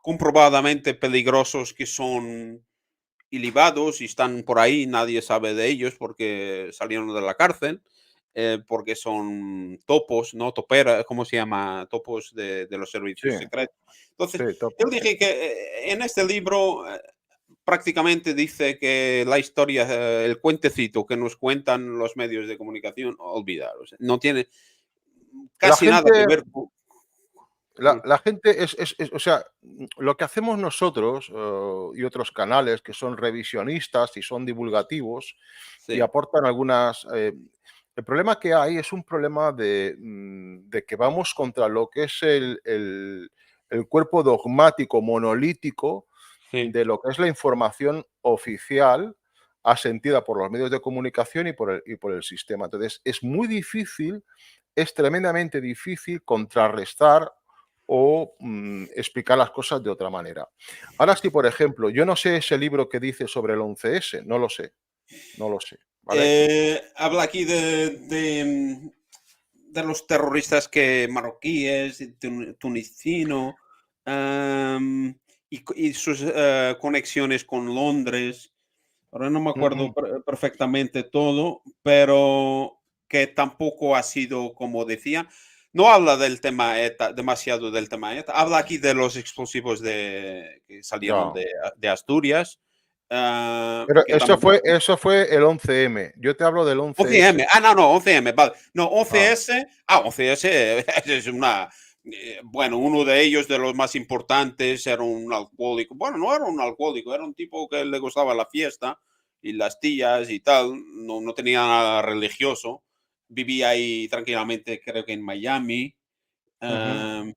Speaker 1: comprobadamente peligrosos que son ilibados y están por ahí, nadie sabe de ellos porque salieron de la cárcel, porque son topos, ¿no? Topera, ¿cómo se llama? Topos de los
Speaker 2: Sí,
Speaker 1: servicios secretos. Entonces,
Speaker 2: sí,
Speaker 1: yo
Speaker 2: topos, sí.
Speaker 1: dije que en este libro prácticamente dice que la historia, el cuentecito que nos cuentan los medios de comunicación, olvidaros. No tiene
Speaker 2: La
Speaker 1: casi nada que
Speaker 2: gente
Speaker 1: ver con...
Speaker 2: La gente o sea, lo que hacemos nosotros y otros canales que son revisionistas y son divulgativos y
Speaker 1: Sí,
Speaker 2: aportan algunas... el problema que hay es un problema de que vamos contra lo que es el cuerpo dogmático, monolítico
Speaker 1: sí.
Speaker 2: de lo que es la información oficial asentida por los medios de comunicación y por el sistema. Entonces, es muy difícil, es tremendamente difícil contrarrestar o explicar las cosas de otra manera. Ahora sí, por ejemplo, yo no sé ese libro que dice sobre el 11S, no lo sé, no lo sé, ¿vale?
Speaker 1: Habla aquí de los terroristas que marroquíes, tunecino, y sus conexiones con Londres. Ahora no me acuerdo
Speaker 2: Ujú.
Speaker 1: perfectamente todo, pero que tampoco ha sido como decía. No habla del tema ETA, demasiado del tema ETA. Habla aquí de los explosivos que salieron
Speaker 2: Ya.
Speaker 1: de Asturias,
Speaker 2: Pero
Speaker 1: que eran
Speaker 2: eso fue el 11M. Yo te hablo del 11S.
Speaker 1: 11M. Ah, no, no, 11M, vale. No,
Speaker 2: Ah,
Speaker 1: 11S. 11S es una. Bueno, uno de ellos, de los más importantes, era un alcohólico. Bueno, no era un alcohólico, era un tipo que le gustaba la fiesta y las tías y tal. No, no tenía nada religioso. Vivía ahí tranquilamente, creo que en Miami.
Speaker 2: Ujú.
Speaker 1: Em,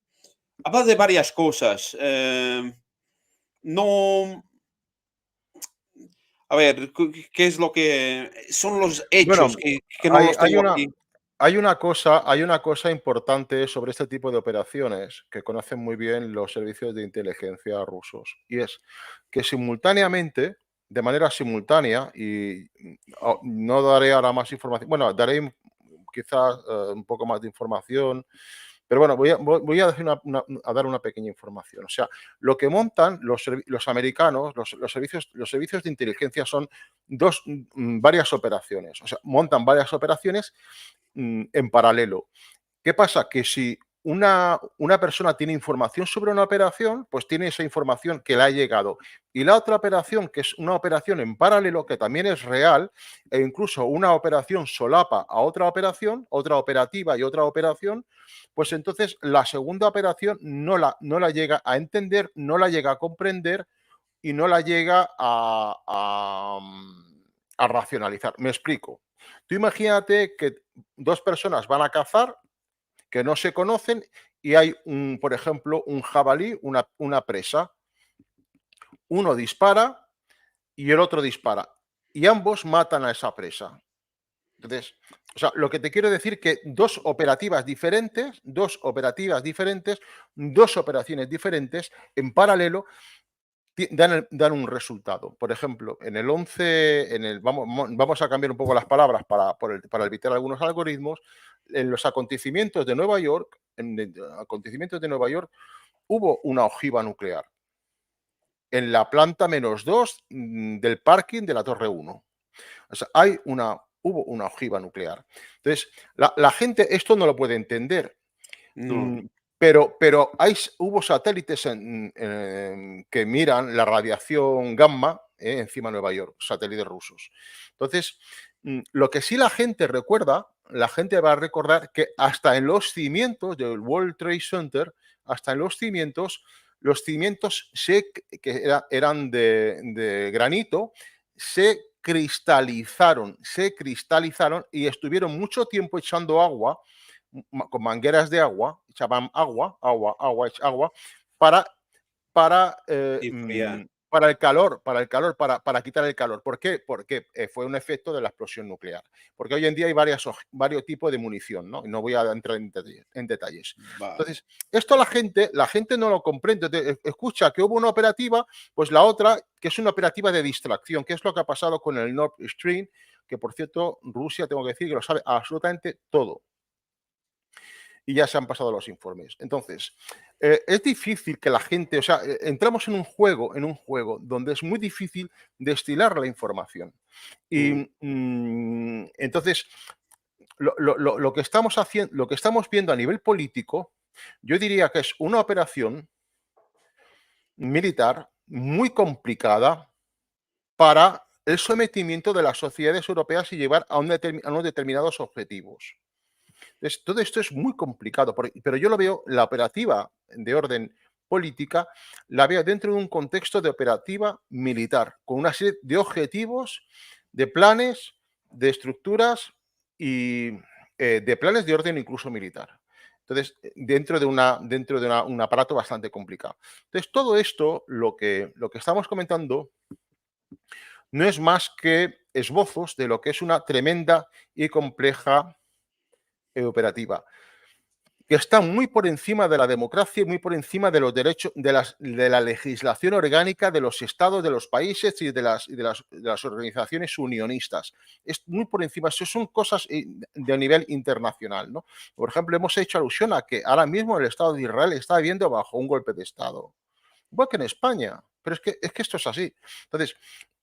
Speaker 1: Habla de varias cosas. No, a ver, ¿qué es lo que son los hechos
Speaker 2: Bueno,
Speaker 1: que no
Speaker 2: hay,
Speaker 1: los
Speaker 2: hay
Speaker 1: tengo
Speaker 2: una,
Speaker 1: aquí?
Speaker 2: hay una cosa importante sobre este tipo de operaciones que conocen muy bien los servicios de inteligencia rusos, y es que simultáneamente, de manera simultánea, y no daré ahora más información, bueno, daré quizás un poco más de información. Pero bueno, voy a decir a dar una pequeña información. O sea, lo que montan los americanos, los servicios de inteligencia son varias operaciones. O sea, montan varias operaciones en paralelo. ¿Qué pasa? Que si una persona tiene información sobre una operación, pues tiene esa información que le ha llegado. Y la otra operación, que es una operación en paralelo, que también es real, e incluso una operación solapa a otra operación, otra operativa y otra operación, pues entonces la segunda operación no la llega a entender, no la llega a comprender y no la llega a racionalizar. Me explico. Tú imagínate que dos personas van a cazar que no se conocen y hay, por ejemplo, un jabalí, una presa. Uno dispara y el otro dispara. Y ambos matan a esa presa. Entonces, o sea, lo que te quiero decir que dos operaciones diferentes en paralelo dan un resultado. Por ejemplo, en el 11, vamos a cambiar un poco las palabras para evitar algunos algoritmos. En los acontecimientos de Nueva York, hubo una ojiva nuclear en la planta -2 del parking de la Torre 1. O sea, hubo una ojiva nuclear. Entonces, la gente esto no lo puede entender.
Speaker 1: No,
Speaker 2: Mm, pero hubo satélites que miran la radiación gamma encima de Nueva York, satélites rusos. Entonces, lo que sí la gente va a recordar que hasta en los cimientos del World Trade Center, hasta en los cimientos eran de granito, se cristalizaron y estuvieron mucho tiempo echando agua con mangueras de agua, echaban agua, para,
Speaker 1: enfriar.
Speaker 2: para quitar el calor. ¿Por qué? Porque fue un efecto de la explosión nuclear. Porque hoy en día hay varios tipos de munición, ¿no? Y no voy a entrar en detalles.
Speaker 1: Vale.
Speaker 2: Entonces, esto la gente no lo comprende. Escucha que hubo una operativa, pues la otra, que es una operativa de distracción, que es lo que ha pasado con el Nord Stream, que por cierto, Rusia, tengo que decir que lo sabe absolutamente todo y ya se han pasado los informes. Entonces, es difícil que la gente, o sea, entramos en un juego donde es muy difícil destilar la información. Y
Speaker 1: Mm,
Speaker 2: entonces, lo que estamos haciendo, lo que estamos viendo a nivel político, yo diría que es una operación militar muy complicada para el sometimiento de las sociedades europeas y llevar a unos determinados objetivos. Entonces, todo esto es muy complicado, pero yo lo veo, la operativa de orden política, la veo dentro de un contexto de operativa militar, con una serie de objetivos, de planes, de estructuras y de planes de orden incluso militar. Entonces, dentro de un aparato bastante complicado. Entonces, todo esto, lo que estamos comentando, no es más que esbozos de lo que es una tremenda y compleja operativa que está muy por encima de la democracia y muy por encima de los derechos, de la legislación orgánica de los estados, de los países y de las organizaciones unionistas. Es muy por encima, eso son cosas de nivel internacional, ¿no? Por ejemplo, hemos hecho alusión a que ahora mismo el Estado de Israel está viviendo bajo un golpe de Estado, igual que en España, pero es que esto es así. Entonces,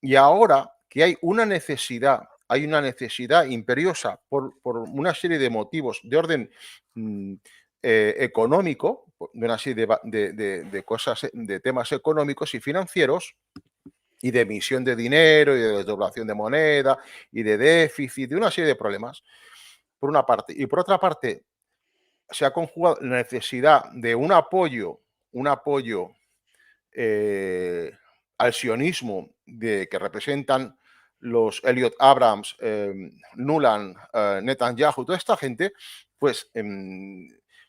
Speaker 2: y ahora que hay una necesidad imperiosa por una serie de motivos de orden mm, económico, de una serie de cosas, de temas económicos y financieros, y de emisión de dinero, y de desdoblación de moneda, y de déficit, de una serie de problemas, por una parte. Y por otra parte, se ha conjugado la necesidad de un apoyo al sionismo que representan los Elliot Abrams, Nuland, Netanyahu, toda esta gente, pues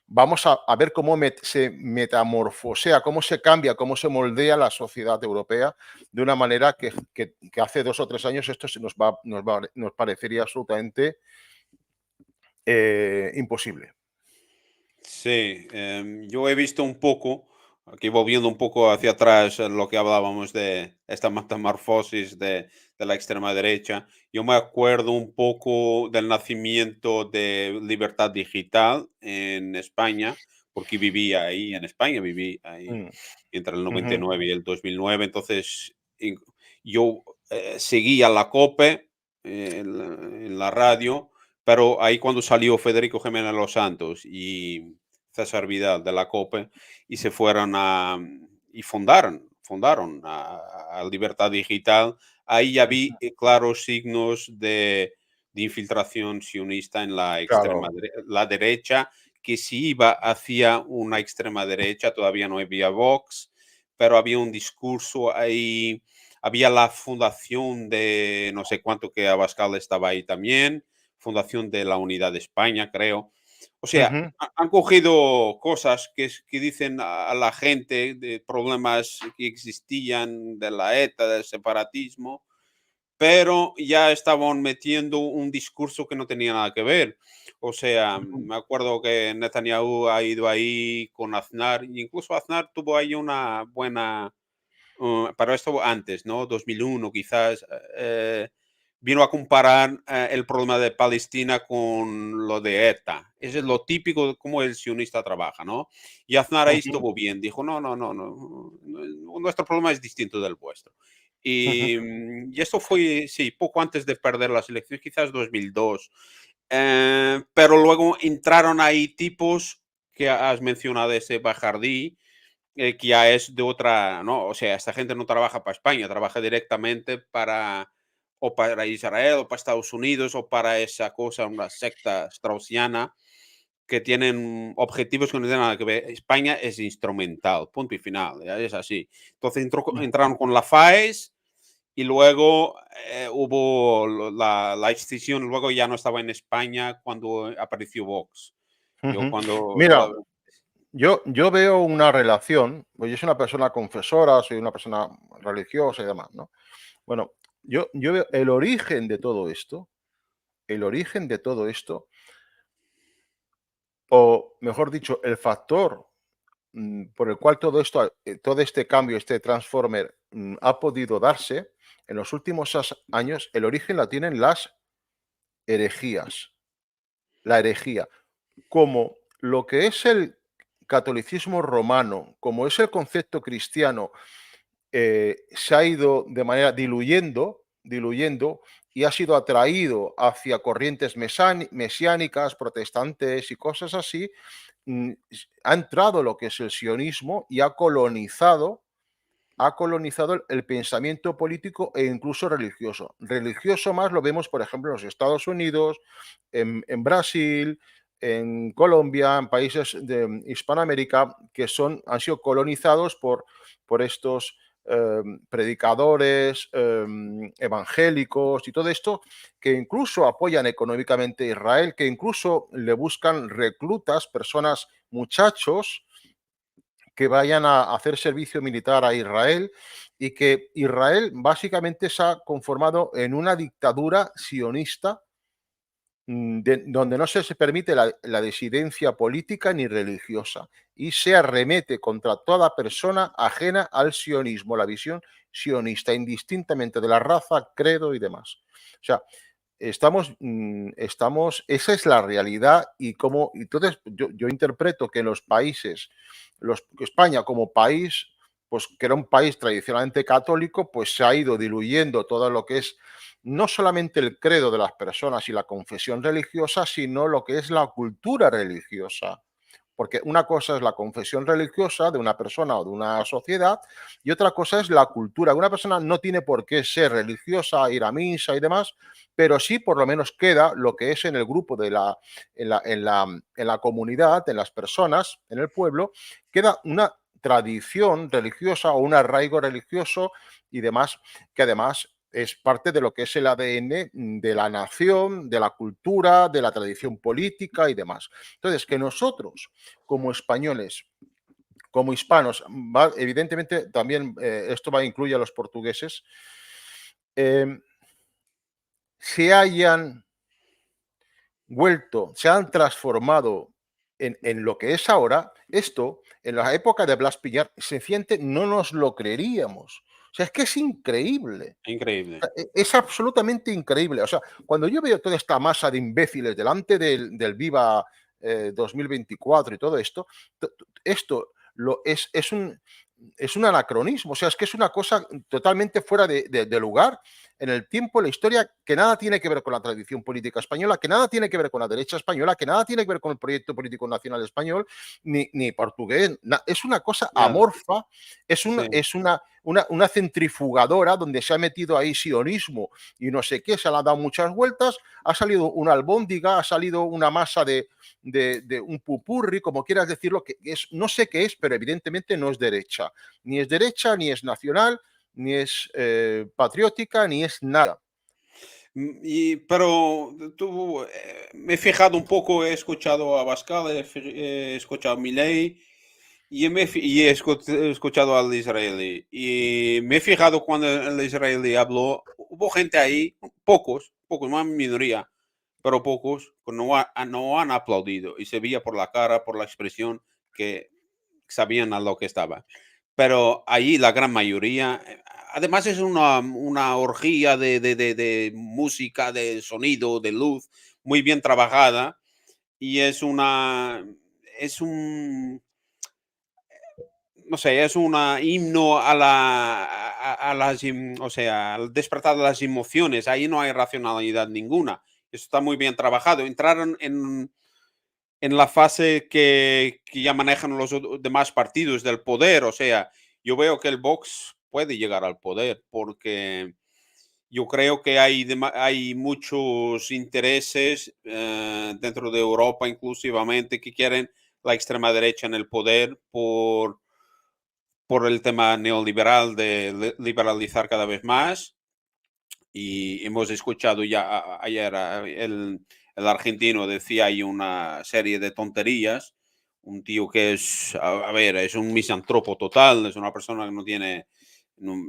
Speaker 2: vamos a ver cómo se metamorfosea, cómo se cambia, cómo se moldea la sociedad europea de una manera que hace 2 o 3 años esto nos parecería absolutamente imposible.
Speaker 1: Sí, yo he visto un poco, aquí volviendo un poco hacia atrás, lo que hablábamos de esta metamorfosis de la extrema derecha. Yo me acuerdo un poco del nacimiento de Libertad Digital en España, porque vivía ahí en España, viví ahí
Speaker 2: Mm,
Speaker 1: entre el noventa y
Speaker 2: ujú,
Speaker 1: nueve y el 2009. Entonces, yo seguía la COPE en la radio, pero ahí cuando salió Federico Jiménez Los Santos y César Vidal de la COPE y se fueron y fundaron a Libertad Digital, ahí ya vi claros signos de infiltración sionista en la
Speaker 2: claro.
Speaker 1: la derecha, que si iba hacia una extrema derecha, todavía no había Vox, pero había un discurso ahí, había la fundación de no sé cuánto, que Abascal estaba ahí también, fundación de la Unidad de España, creo. O sea,
Speaker 2: Ujú,
Speaker 1: han cogido cosas que dicen a la gente de problemas que existían de la ETA, del separatismo, pero ya estaban metiendo un discurso que no tenía nada que ver. O sea,
Speaker 2: ujú,
Speaker 1: me acuerdo que Netanyahu ha ido ahí con Aznar, e incluso Aznar tuvo ahí una buena, pero esto antes, ¿no? 2001 quizás, vino a comparar el problema de Palestina con lo de ETA. Eso es lo típico de cómo el sionista trabaja, ¿no? Y Aznar ahí
Speaker 2: ujú,
Speaker 1: estuvo bien, dijo, no, no, no, no, nuestro problema es distinto del vuestro.
Speaker 2: ujú,
Speaker 1: Y esto fue, sí, poco antes de perder las elecciones, quizás 2002. Pero luego entraron ahí tipos que has mencionado, ese Bajardí, que ya es de otra, ¿no? O sea, esta gente no trabaja para España, trabaja directamente para o para Israel, o para Estados Unidos, o para esa cosa, una secta straussiana, que tienen objetivos que no tienen nada que ver. España es instrumental, punto y final, ya es así. Entonces entraron con la FAES y luego hubo la extinción, luego ya no estaba en España cuando apareció Vox. Yo
Speaker 2: ujú.
Speaker 1: cuando
Speaker 2: Mira,
Speaker 1: todavía...
Speaker 2: yo veo una relación, pues yo soy una persona confesora, soy una persona religiosa y demás, ¿no? Bueno, yo veo el origen de todo esto, o mejor dicho, el factor por el cual todo esto, todo este cambio, este transformer ha podido darse en los últimos años, el origen la tienen las herejías, la herejía, como lo que es el catolicismo romano, como es el concepto cristiano, se ha ido de manera diluyendo y ha sido atraído hacia corrientes mesiánicas, protestantes y cosas así, ha entrado lo que es el sionismo y ha colonizado el pensamiento político e incluso religioso. Religioso más lo vemos, por ejemplo, en los Estados Unidos, en Brasil, en Colombia, en países de Hispanoamérica, que han sido colonizados por estos predicadores evangélicos y todo esto, que incluso apoyan económicamente a Israel, que incluso le buscan reclutas, personas, muchachos, que vayan a hacer servicio militar a Israel y que Israel básicamente se ha conformado en una dictadura sionista donde no se permite la disidencia política ni religiosa y se arremete contra toda persona ajena al sionismo, la visión sionista, indistintamente de la raza, credo y demás. O sea, esa es la realidad entonces yo interpreto que los países, España como país, pues que era un país tradicionalmente católico, pues se ha ido diluyendo todo lo que es no solamente el credo de las personas y la confesión religiosa, sino lo que es la cultura religiosa. porque una cosa es la confesión religiosa de una persona o de una sociedad y otra cosa es la cultura. Una persona no tiene por qué ser religiosa, ir a misa y demás, pero sí por lo menos queda lo que es en el grupo de en la comunidad, en las personas, en el pueblo, queda una tradición religiosa o un arraigo religioso y demás, que además es parte de lo que es el ADN de la nación, de la cultura, de la tradición política y demás. Entonces, que nosotros, como españoles, como hispanos, evidentemente también esto va a incluir a los portugueses, eh, se hayan se han transformado en lo que es ahora, esto en la época de Blas Pillar, sencillamente no nos lo creeríamos. O sea, es que es increíble.
Speaker 1: Increíble.
Speaker 2: Es absolutamente increíble. O sea, cuando yo veo toda esta masa de imbéciles delante del Viva 2024 y todo esto, esto es un anacronismo. O sea, es que es una cosa totalmente fuera de lugar en el tiempo, en la historia, que nada tiene que ver con la tradición política española, que nada tiene que ver con la derecha española, que nada tiene que ver con el proyecto político nacional español, ni portugués. Es una cosa
Speaker 1: Nada.
Speaker 2: amorfa,
Speaker 1: Sí.
Speaker 2: es una centrifugadora donde se ha metido ahí sionismo y no sé qué, se le han dado muchas vueltas, ha salido una albóndiga, ha salido una masa de un pupurri, como quieras decirlo, que es, no sé qué es, pero evidentemente no es derecha, ni es nacional, ni es patriótica, ni es nada.
Speaker 1: Pero tú, me he fijado un poco, he escuchado a Abascal, he escuchado a Milei y he escuchado al israelí. Y me he fijado cuando el israelí habló, hubo gente ahí, pocos, una minoría, pero pocos, que no han aplaudido. Y se veía por la cara, por la expresión, que sabían a lo que estaba. Pero ahí la gran mayoría, además es una orgía de música, de sonido, de luz, muy bien trabajada y es un, no sé, es un himno a o sea, al despertar de las emociones. Ahí no hay racionalidad ninguna. Eso está muy bien trabajado. Entraron en la fase que ya manejan los demás partidos del poder. O sea, yo veo que el Vox puede llegar al poder porque yo creo que hay muchos intereses dentro de Europa inclusivamente que quieren la extrema derecha en el poder por el tema neoliberal de liberalizar cada vez más. Y hemos escuchado ya ayer el argentino decía ahí una serie de tonterías. Un tío que es, a ver, es un misantropo total, es una persona que no tiene,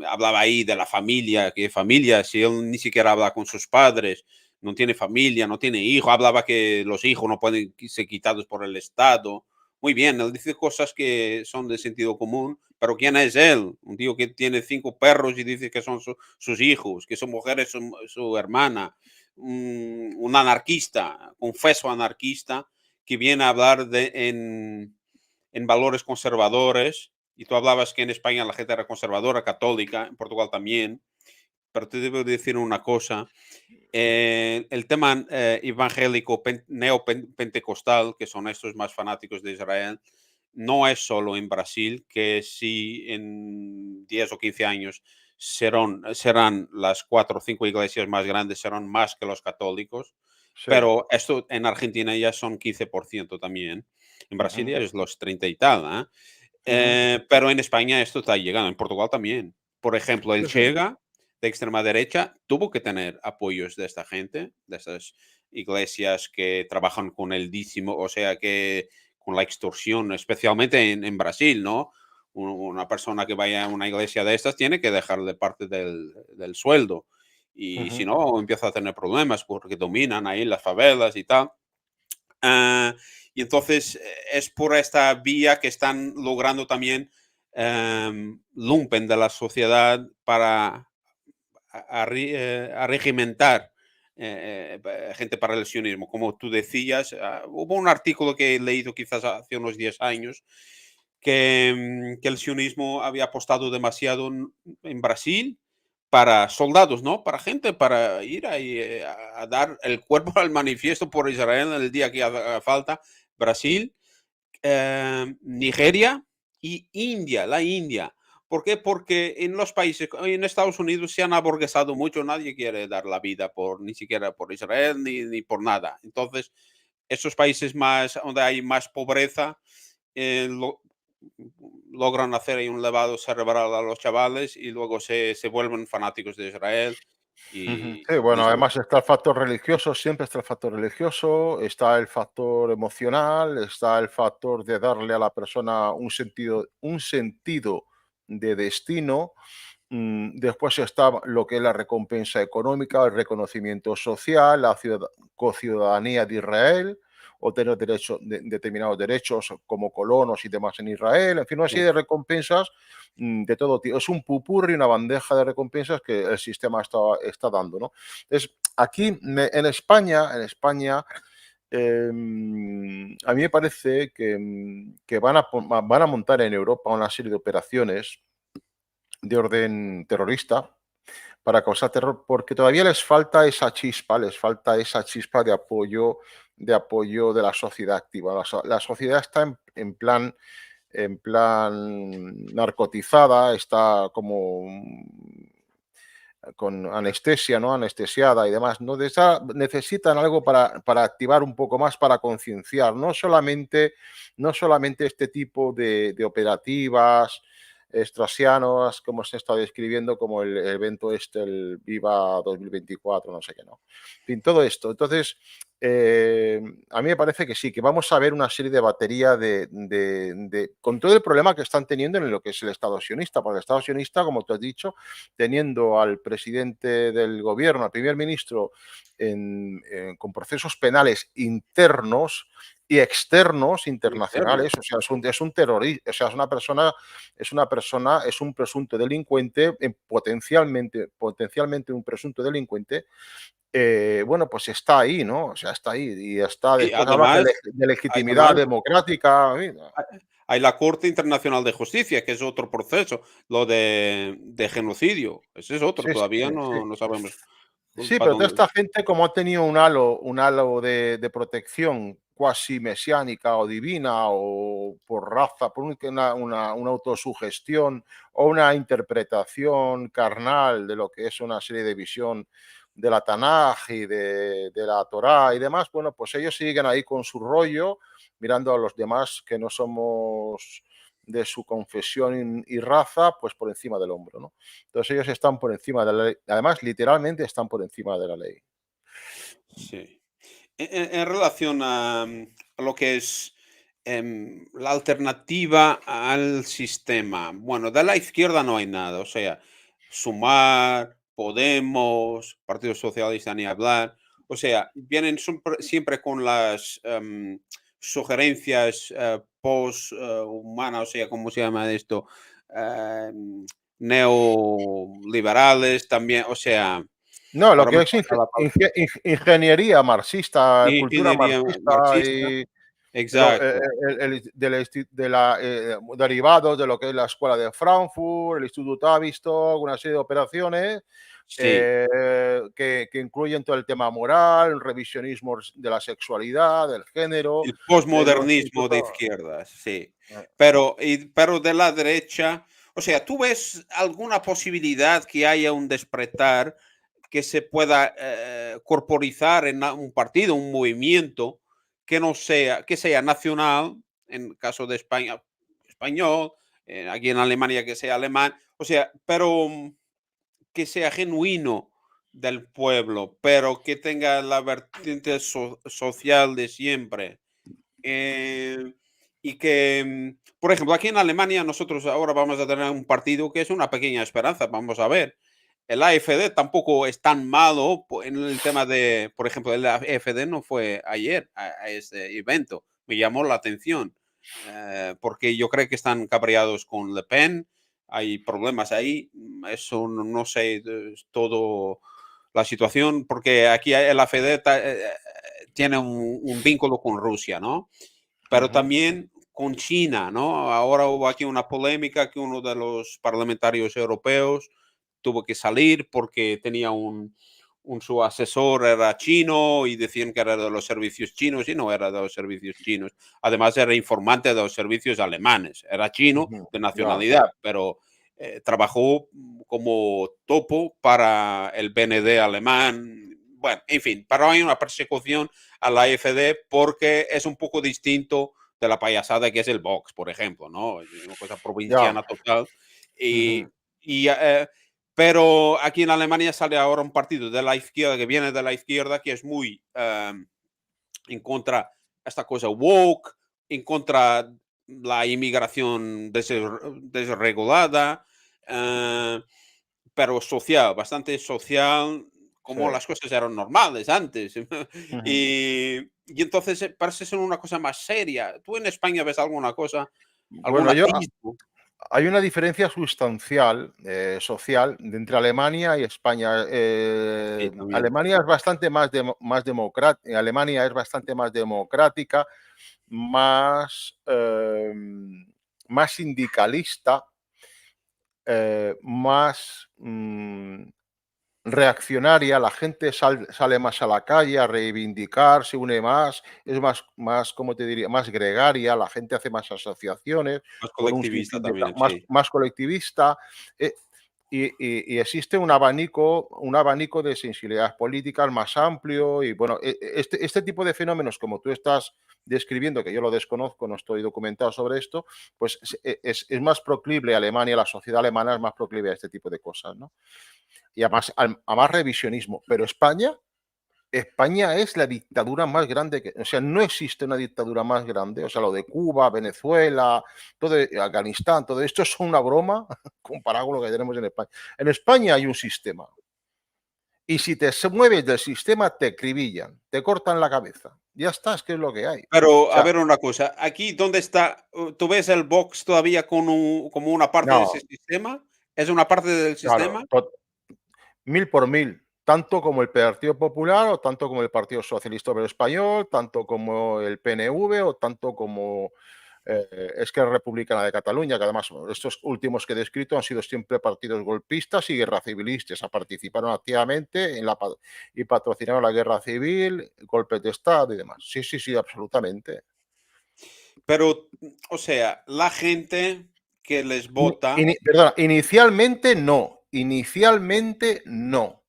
Speaker 1: hablaba ahí de la familia, que familia, si él ni siquiera habla con sus padres, no tiene familia, no tiene hijos, hablaba que los hijos no pueden ser quitados por el Estado. Muy bien, él dice cosas que son de sentido común, pero ¿quién es él? Un tío que tiene 5 perros y dice que son sus hijos, que su mujer es su hermana, un anarquista, confeso anarquista, que viene a hablar en valores conservadores. Y tú hablabas que en España la gente era conservadora, católica, en Portugal también, pero te debo decir una cosa. El tema evangélico neopentecostal, que son estos más fanáticos de Israel, no es solo en Brasil, que sí en 10 o 15 años serán las 4 o 5 iglesias más grandes, serán más que los católicos,
Speaker 2: Sí.
Speaker 1: pero esto en Argentina ya son 15% también, en Brasil
Speaker 2: Ujú,
Speaker 1: ya es los 30 y tal, ¿eh?
Speaker 2: ujú.
Speaker 1: Pero en España esto está llegando, en Portugal también. Por ejemplo, el
Speaker 2: Sí, sí.
Speaker 1: Chega, de extrema derecha, tuvo que tener apoyos de esta gente, de estas iglesias que trabajan con el dízimo, o sea, que con la extorsión, especialmente en Brasil, ¿no? Una persona que vaya a una iglesia de estas tiene que dejarle parte del sueldo. Y si
Speaker 2: Ujú.
Speaker 1: no, empieza a tener problemas porque dominan ahí las favelas y tal. Ah, y entonces es por esta vía que están logrando también lumpen de la sociedad para regimentar gente para el sionismo. Como tú decías, hubo un artículo que he leído quizás hace unos 10 años que el sionismo había apostado demasiado en Brasil para soldados, ¿no? Para gente, para ir ahí a dar el cuerpo al manifiesto por Israel en el día que haga falta. Brasil, Nigeria y India, la India. ¿Por qué? Porque en los países, en Estados Unidos se han aburguesado mucho, nadie quiere dar la vida por, ni siquiera por Israel, ni por nada. Entonces, esos países más, donde hay más pobreza, eh, lo- logran hacer ahí un lavado cerebral a los chavales y luego se vuelven fanáticos de Israel
Speaker 2: Ujú.
Speaker 1: y
Speaker 2: Sí, bueno,
Speaker 1: desde
Speaker 2: además está el factor religioso, siempre está el factor religioso, está el factor emocional, está el factor de darle a la persona un sentido de destino. Después está lo que es la recompensa económica, el reconocimiento social, la cociudadanía de Israel, o tener determinados derechos como colonos y demás en Israel, en fin, una serie de recompensas de todo tipo. Es un pupurri, una bandeja de recompensas que el sistema está dando, ¿no? Entonces, aquí en España, a mí me parece que van a montar en Europa una serie de operaciones de orden terrorista para causar terror, porque todavía les falta esa chispa de apoyo de la sociedad activa. La sociedad está en plan narcotizada, está como con anestesia, ¿no? Anestesiada y demás, ¿no? Necesitan algo para activar un poco más, para concienciar, no solamente este tipo de operativas extrasianos, como se está describiendo, como el evento este, el Viva 2024, no sé qué, ¿no? En fin, todo esto. Entonces, a mí me parece que sí, que vamos a ver una serie de batería con todo el problema que están teniendo en lo que es el Estado sionista, porque el Estado sionista, como tú has dicho, teniendo al presidente del gobierno, al primer ministro, con procesos penales internos y externos,
Speaker 1: internos.
Speaker 2: internacionales, o sea, es un terrorista, o sea, es un presunto delincuente, potencialmente un presunto delincuente. Bueno, pues está ahí, ¿no? O sea, está ahí y está.
Speaker 1: Y
Speaker 2: Después habla de legitimidad
Speaker 1: además
Speaker 2: democrática.
Speaker 1: hay la Corte Internacional de Justicia, que es otro proceso, lo de genocidio. Ese es otro,
Speaker 2: Sí, sí,
Speaker 1: todavía
Speaker 2: sí.
Speaker 1: no sabemos
Speaker 2: Sí,
Speaker 1: para
Speaker 2: pero toda
Speaker 1: dónde.
Speaker 2: esta gente, como ha tenido un halo de protección cuasi mesiánica o divina, o por raza, por una autosugestión o una interpretación carnal de lo que es una serie de visión de la Tanaj y de la Torá y demás, bueno, pues ellos siguen ahí con su rollo, mirando a los demás que no somos de su confesión y raza, pues por encima del hombro, ¿no? Entonces ellos están por encima de la ley. Además, literalmente están por encima de la ley.
Speaker 1: Sí. En relación a lo que es la alternativa al sistema, bueno, de la izquierda no hay nada, o sea, Sumar, Podemos, Partido Socialista ni hablar, o sea, vienen siempre con las sugerencias post-humanas, o sea, ¿cómo se llama esto? Neoliberales también, o sea,
Speaker 2: No, lo
Speaker 1: ahora
Speaker 2: que
Speaker 1: me
Speaker 2: es
Speaker 1: falta la palabra.
Speaker 2: ingeniería marxista, cultura
Speaker 1: Ingeniería
Speaker 2: marxista
Speaker 1: marxista,
Speaker 2: y
Speaker 1: exacto.
Speaker 2: derivados de lo que es la escuela de Frankfurt, el Instituto Tavistock, una serie de operaciones
Speaker 1: Sí,
Speaker 2: que incluyen todo el tema moral, el revisionismo de la sexualidad, del género,
Speaker 1: el
Speaker 2: los
Speaker 1: posmodernismo de
Speaker 2: institutos.
Speaker 1: izquierdas, sí.
Speaker 2: eh,
Speaker 1: Pero de la derecha, o sea, ¿tú ves alguna posibilidad que haya un despertar que se pueda corporizar en un partido, un movimiento que no sea, que sea nacional, en caso de España, español, aquí en Alemania que sea alemán, o sea, pero que sea genuino del pueblo, pero que tenga la vertiente social de siempre. Eh, y que, por ejemplo, aquí en Alemania nosotros ahora vamos a tener un partido que es una pequeña esperanza, vamos a ver. El AfD tampoco es tan malo en el tema de, por ejemplo, el AfD no fue ayer a este evento, me llamó la atención, porque yo creo que están cabreados con Le Pen, hay problemas ahí, eso no sé, es todo la situación, porque aquí el AfD tiene un vínculo con Rusia, ¿no? Pero
Speaker 2: ujú.
Speaker 1: también con China, ¿no? Ahora hubo aquí una polémica que uno de los parlamentarios europeos tuvo que salir porque tenía su asesor era chino y decían que era de los servicios chinos y no era de los servicios chinos. Además era informante de los servicios alemanes. Era chino
Speaker 2: Ujú.
Speaker 1: de
Speaker 2: Ya,
Speaker 1: nacionalidad, pero trabajó como topo para el BND alemán. Bueno, en fin, pero hay una persecución a la AfD porque es un poco distinto de la payasada que es el Vox, por ejemplo, ¿no? Es una cosa
Speaker 2: ya.
Speaker 1: provinciana total.
Speaker 2: Ujú,
Speaker 1: Y pero aquí en Alemania sale ahora un partido de la izquierda, que viene de la izquierda, que es muy en contra de esta cosa woke, en contra la inmigración desregulada, eh, pero social, bastante social,
Speaker 2: sí.
Speaker 1: como las cosas eran normales antes.
Speaker 2: Ujú.
Speaker 1: y entonces parece ser una cosa más seria. ¿Tú en España ves alguna cosa, algún
Speaker 2: Bueno,
Speaker 1: atisbo?
Speaker 2: hay una diferencia sustancial social entre Alemania y España.
Speaker 1: Sí, también.
Speaker 2: Alemania es bastante más democrática. Alemania es bastante más democrática, más, más sindicalista, más reaccionaria, la gente sale más a la calle a reivindicar, se une más, es más, ¿cómo te diría? Más gregaria, la gente hace más asociaciones
Speaker 1: Más
Speaker 2: con un
Speaker 1: colectivista
Speaker 2: sinfín de
Speaker 1: también,
Speaker 2: más,
Speaker 1: sí.
Speaker 2: más colectivista. eh, y existe un abanico de sensibilidades políticas más amplio y bueno, este tipo de fenómenos como tú estás describiendo, que yo lo desconozco, no estoy documentado sobre esto, pues es más proclive a Alemania, la sociedad alemana es más proclive a este tipo de cosas, ¿no? Y además a más revisionismo. Pero España es la dictadura más grande que, o sea, no existe una dictadura más grande, o sea, lo de Cuba, Venezuela, Afganistán, todo esto es una broma comparado con lo que tenemos en España. En España hay un sistema y si te mueves del sistema te cribillan, te cortan la cabeza. Ya está, es que es lo que hay. O
Speaker 1: Pero, a
Speaker 2: sea,
Speaker 1: ver una cosa, aquí, ¿dónde está? ¿Tú ves el Vox todavía con como una parte de ese
Speaker 2: no,
Speaker 1: sistema? ¿Es una parte del
Speaker 2: claro,
Speaker 1: sistema?
Speaker 2: mil por mil, tanto como el Partido Popular o tanto como el Partido Socialista Obrero Español, tanto como el PNV o tanto como es que es Republicana de Cataluña, que además estos últimos que he descrito han sido siempre partidos golpistas y guerra civilistas, participaron activamente y patrocinaron la guerra civil, golpes de Estado y demás. Sí, sí, sí, absolutamente.
Speaker 1: Pero, o sea, la gente que les vota,
Speaker 2: Perdona, inicialmente no,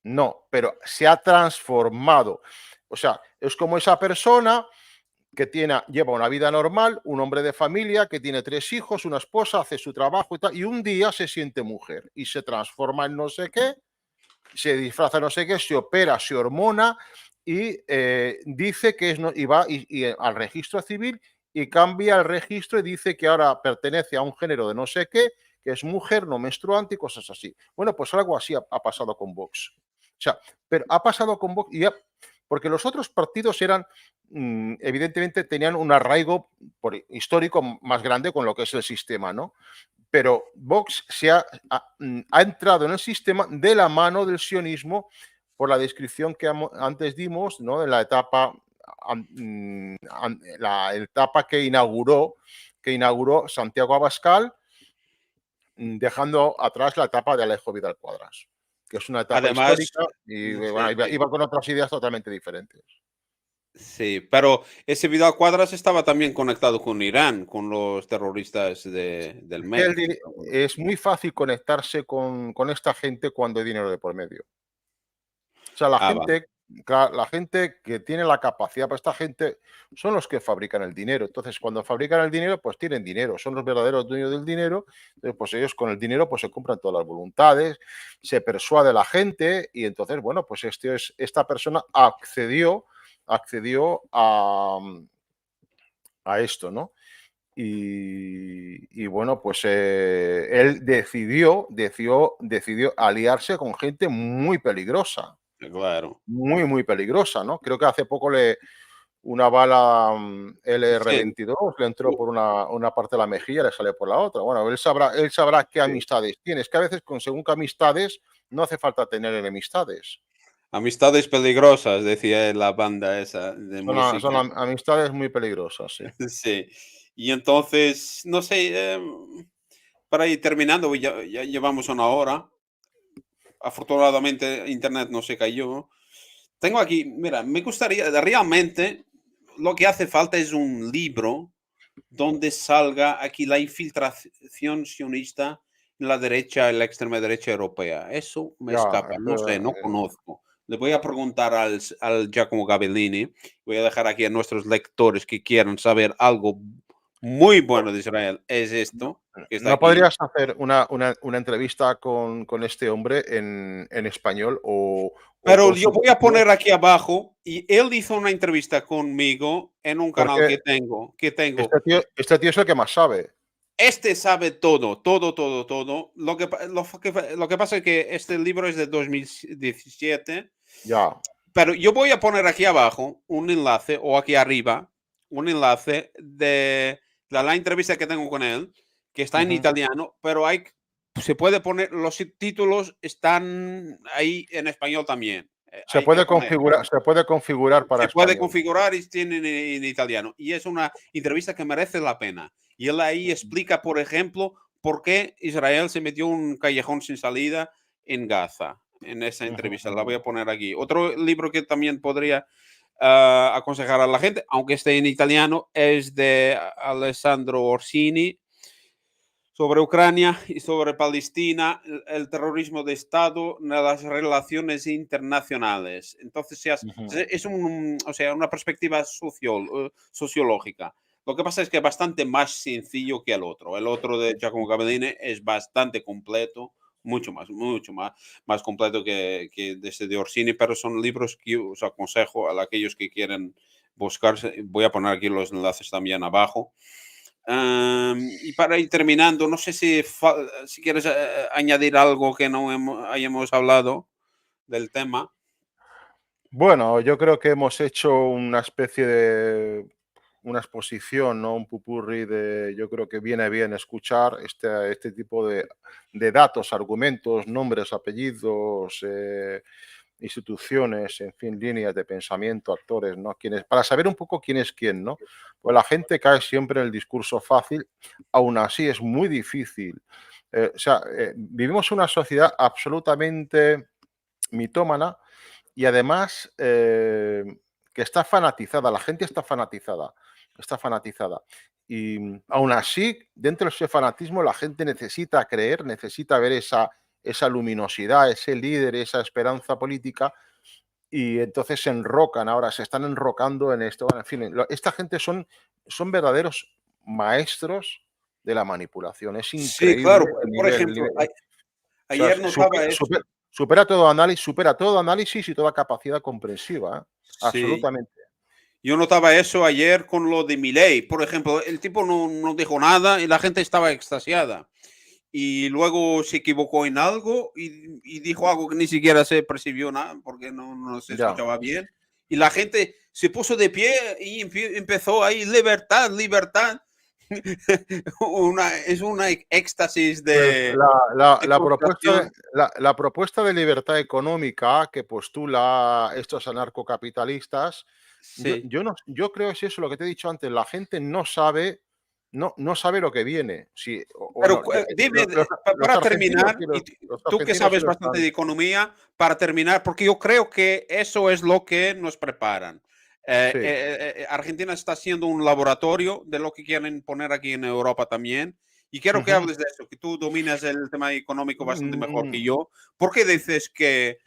Speaker 2: no, pero se ha transformado. O sea, es como esa persona que lleva una vida normal, un hombre de familia que tiene 3 hijos, una esposa, hace su trabajo y tal, y un día se siente mujer y se transforma en no sé qué, se disfraza no sé qué, se opera, se hormona y dice que es y va al registro civil y cambia el registro y dice que ahora pertenece a un género de no sé qué, que es mujer, no menstruante y cosas así. Bueno, pues algo así ha pasado con Vox. O sea, pero ha pasado con Vox porque los otros partidos eran, evidentemente, tenían un arraigo histórico más grande con lo que es el sistema, ¿no? Pero Vox ha entrado en el sistema de la mano del sionismo por la descripción que antes dimos, ¿no? De la etapa, la etapa que inauguró Santiago Abascal, dejando atrás la etapa de Alejo Vidal Cuadras, que es una etapa
Speaker 1: además,
Speaker 2: histórica y bueno,
Speaker 1: sí, sí,
Speaker 2: iba con otras ideas totalmente diferentes.
Speaker 1: sí, pero ese Vidal Cuadras estaba también conectado con Irán, con los terroristas del
Speaker 2: Que
Speaker 1: MEC.
Speaker 2: es muy fácil conectarse con esta gente cuando hay dinero de por medio. O sea,
Speaker 1: Ah, vale.
Speaker 2: la gente que tiene la capacidad, pues esta gente son los que fabrican el dinero. Entonces, cuando fabrican el dinero, pues tienen dinero, son los verdaderos dueños del dinero. Entonces, pues ellos con el dinero pues se compran todas las voluntades, se persuade a la gente y entonces, bueno, pues esta persona accedió a esto, ¿no? Y bueno, pues él decidió aliarse con gente
Speaker 1: Claro.
Speaker 2: muy peligrosa, ¿no? Creo que hace poco una bala
Speaker 1: Sí,
Speaker 2: LR-22 le entró por una parte de la mejilla, le sale por la otra. Bueno, él sabrá qué
Speaker 1: sí.
Speaker 2: amistades tiene. Es que a veces, según qué amistades, no hace falta tener enemistades.
Speaker 1: Amistades peligrosas, decía la banda esa de
Speaker 2: Son
Speaker 1: música.
Speaker 2: amistades muy peligrosas, sí.
Speaker 1: Sí. Y entonces, no sé, para ir terminando, ya llevamos una hora. afortunadamente Internet no se cayó. Tengo aquí, mira, me gustaría, realmente lo que hace falta es un libro donde salga aquí la infiltración sionista en la derecha, en la extrema derecha europea. Eso me
Speaker 2: Ya,
Speaker 1: escapa, no sé, no conozco. Le voy a preguntar al Giacomo Gabellini, voy a dejar aquí a nuestros lectores que quieran saber algo muy bueno de Israel. Es
Speaker 2: no,
Speaker 1: esto que está
Speaker 2: ¿no
Speaker 1: aquí.
Speaker 2: podrías hacer una entrevista con este hombre en español o
Speaker 1: Pero
Speaker 2: con
Speaker 1: yo voy a
Speaker 2: subtítulos?
Speaker 1: poner aquí abajo, y él hizo una entrevista conmigo en un canal
Speaker 2: Porque
Speaker 1: que tengo.
Speaker 2: este tío es el que más sabe.
Speaker 1: Este sabe todo, todo, todo, todo. Lo que pasa es que este libro es de 2017,
Speaker 2: Ya.
Speaker 1: pero yo voy a poner aquí abajo un enlace, o aquí arriba, un enlace de la entrevista que tengo con él, que está en
Speaker 2: Ujú.
Speaker 1: italiano, pero se puede poner, los subtítulos están ahí en español también. Hay que poner.
Speaker 2: Se puede configurar para
Speaker 1: Se puede
Speaker 2: español.
Speaker 1: configurar y tiene en italiano. Y es una entrevista que merece la pena. Y él ahí explica, por ejemplo, por qué Israel se metió un callejón sin salida en Gaza. En esa
Speaker 2: Ujú,
Speaker 1: entrevista, la
Speaker 2: ujú.
Speaker 1: voy a poner aquí. Otro libro que también podría aconsejar a la gente, aunque esté en italiano, es de Alessandro Orsini, sobre Ucrania y sobre Palestina, el terrorismo de Estado, las relaciones internacionales. Entonces,
Speaker 2: Ujú.
Speaker 1: o sea, una perspectiva sociológica. Lo que pasa es que es bastante más sencillo que el otro. El otro de Giacomo Gabellini es bastante completo, mucho más completo que este de Orsini, pero son libros que yo os aconsejo a aquellos que quieren buscarse. Voy a poner aquí los enlaces también abajo. Y para ir terminando, no sé si quieres añadir algo que no hayamos hablado del tema.
Speaker 2: Bueno, yo creo que hemos hecho una especie de una exposición, ¿no? Un pupurri de, yo creo que viene bien escuchar este tipo de datos, argumentos, nombres, apellidos, instituciones, en fin, líneas de pensamiento, actores, ¿no? Para saber un poco quién es quién, ¿no? Pues la gente cae siempre en el discurso fácil, aún así es muy difícil. Vivimos una sociedad absolutamente mitómana y además que está fanatizada, la gente está fanatizada. Y aún así, dentro de ese fanatismo, la gente necesita creer, necesita ver esa luminosidad, ese líder, esa esperanza política, y entonces se enrocan, ahora se están enrocando en esto. Bueno, en fin, esta gente son verdaderos maestros de la manipulación. Es
Speaker 1: Sí,
Speaker 2: increíble
Speaker 1: claro.
Speaker 2: el
Speaker 1: Por
Speaker 2: nivel.
Speaker 1: ejemplo,
Speaker 2: O sea,
Speaker 1: ayer notaba esto.
Speaker 2: supera todo análisis y toda capacidad comprensiva, ¿eh?
Speaker 1: Sí,
Speaker 2: Absolutamente.
Speaker 1: yo notaba eso ayer con lo de Milei. Por ejemplo, el tipo no dijo nada y la gente estaba extasiada. Y luego se equivocó en algo y dijo algo que ni siquiera se percibió nada porque no se
Speaker 2: Ya.
Speaker 1: escuchaba bien. Y la gente se puso de pie y empezó ahí, libertad, libertad. Es una éxtasis
Speaker 2: Pues
Speaker 1: de frustración.
Speaker 2: la propuesta de libertad económica que postula estos anarcocapitalistas,
Speaker 1: Sí.
Speaker 2: yo creo que es eso lo que te he dicho antes, la gente no sabe lo que viene. Sí, o
Speaker 1: Pero
Speaker 2: no, ya,
Speaker 1: dime,
Speaker 2: los
Speaker 1: para
Speaker 2: argentinos
Speaker 1: terminar,
Speaker 2: sí
Speaker 1: y
Speaker 2: los
Speaker 1: tú que
Speaker 2: argentinos sí
Speaker 1: sabes
Speaker 2: lo
Speaker 1: bastante
Speaker 2: están.
Speaker 1: de economía, para terminar, porque yo creo que eso es lo que nos preparan.
Speaker 2: Sí.
Speaker 1: Argentina está siendo un laboratorio de lo que quieren poner aquí en Europa también. Y quiero que
Speaker 2: Ujú.
Speaker 1: hables de eso, que tú dominas el tema económico bastante mejor que
Speaker 2: Mm,
Speaker 1: yo. ¿Por qué dices que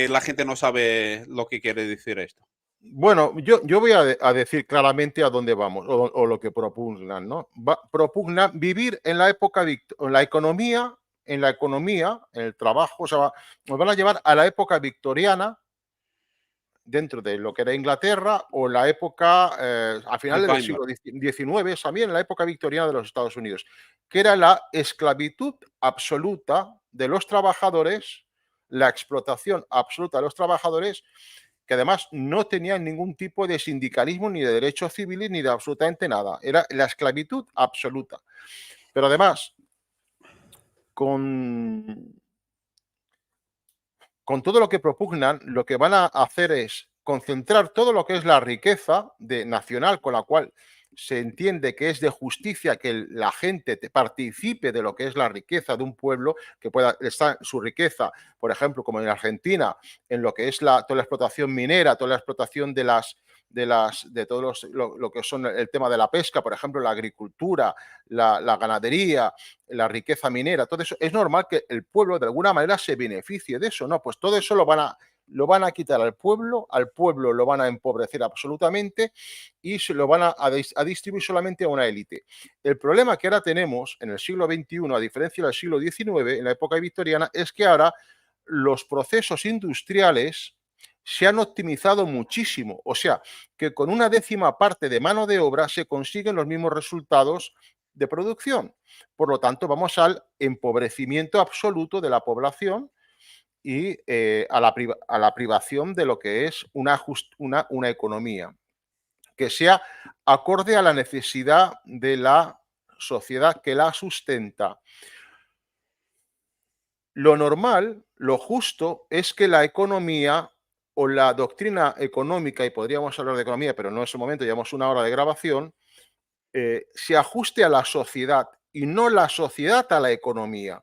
Speaker 1: la gente no sabe lo que quiere decir esto?
Speaker 2: Bueno, yo voy a decir claramente a dónde vamos o lo que propugnan, ¿no? Propugnan vivir en la época, en la economía, en el trabajo, o sea, nos van a llevar a la época victoriana dentro de lo que era Inglaterra o la época, a
Speaker 1: De
Speaker 2: finales del
Speaker 1: Weimar.
Speaker 2: siglo XIX, también la época victoriana de los Estados Unidos, que era la esclavitud absoluta de los trabajadores, la explotación absoluta de los trabajadores, que además no tenían ningún tipo de sindicalismo, ni de derechos civiles, ni de absolutamente nada. Era la esclavitud absoluta. Pero además, con, con todo lo que propugnan, lo que van a hacer es concentrar todo lo que es la riqueza nacional con la cual se entiende que es de justicia que la gente participe de lo que es la riqueza de un pueblo, que pueda estar su riqueza, por ejemplo, como en Argentina, en lo que es toda la explotación minera, toda la explotación de todos lo que son el tema de la pesca, por ejemplo, la agricultura, la ganadería, la riqueza minera, todo eso, es normal que el pueblo de alguna manera se beneficie de eso, ¿no? Pues todo eso lo van a quitar al pueblo lo van a empobrecer absolutamente y se lo van a distribuir solamente a una élite. El problema que ahora tenemos en el siglo XXI, a diferencia del siglo XIX, en la época victoriana, es que ahora los procesos industriales se han optimizado muchísimo. O sea, que con una décima parte de mano de obra se consiguen los mismos resultados de producción. Por lo tanto, vamos al empobrecimiento absoluto de la población y a la privación de lo que es una economía que sea acorde a la necesidad de la sociedad que la sustenta. Lo normal, lo justo, es que la economía o la doctrina económica, y podríamos hablar de economía, pero no es el momento, llevamos una hora de grabación, se ajuste a la sociedad y no la sociedad a la economía.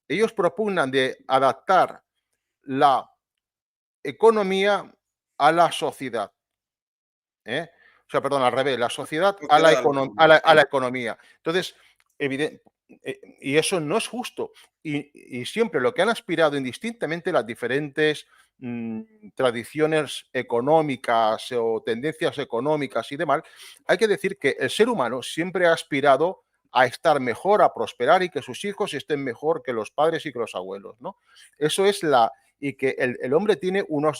Speaker 2: Ellos propugnan de adaptar la economía a la sociedad. ¿Eh? O sea, perdón, al revés, la sociedad a la,
Speaker 1: Sociedad a la
Speaker 2: a la
Speaker 1: economía.
Speaker 2: economía. Entonces, y eso no es justo. Y siempre lo que han aspirado indistintamente las diferentes tradiciones económicas o tendencias económicas y demás, hay que decir que el ser humano siempre ha aspirado a estar mejor, a prosperar y que sus hijos estén mejor que los padres y que los abuelos, ¿no? Eso es y que el hombre tiene una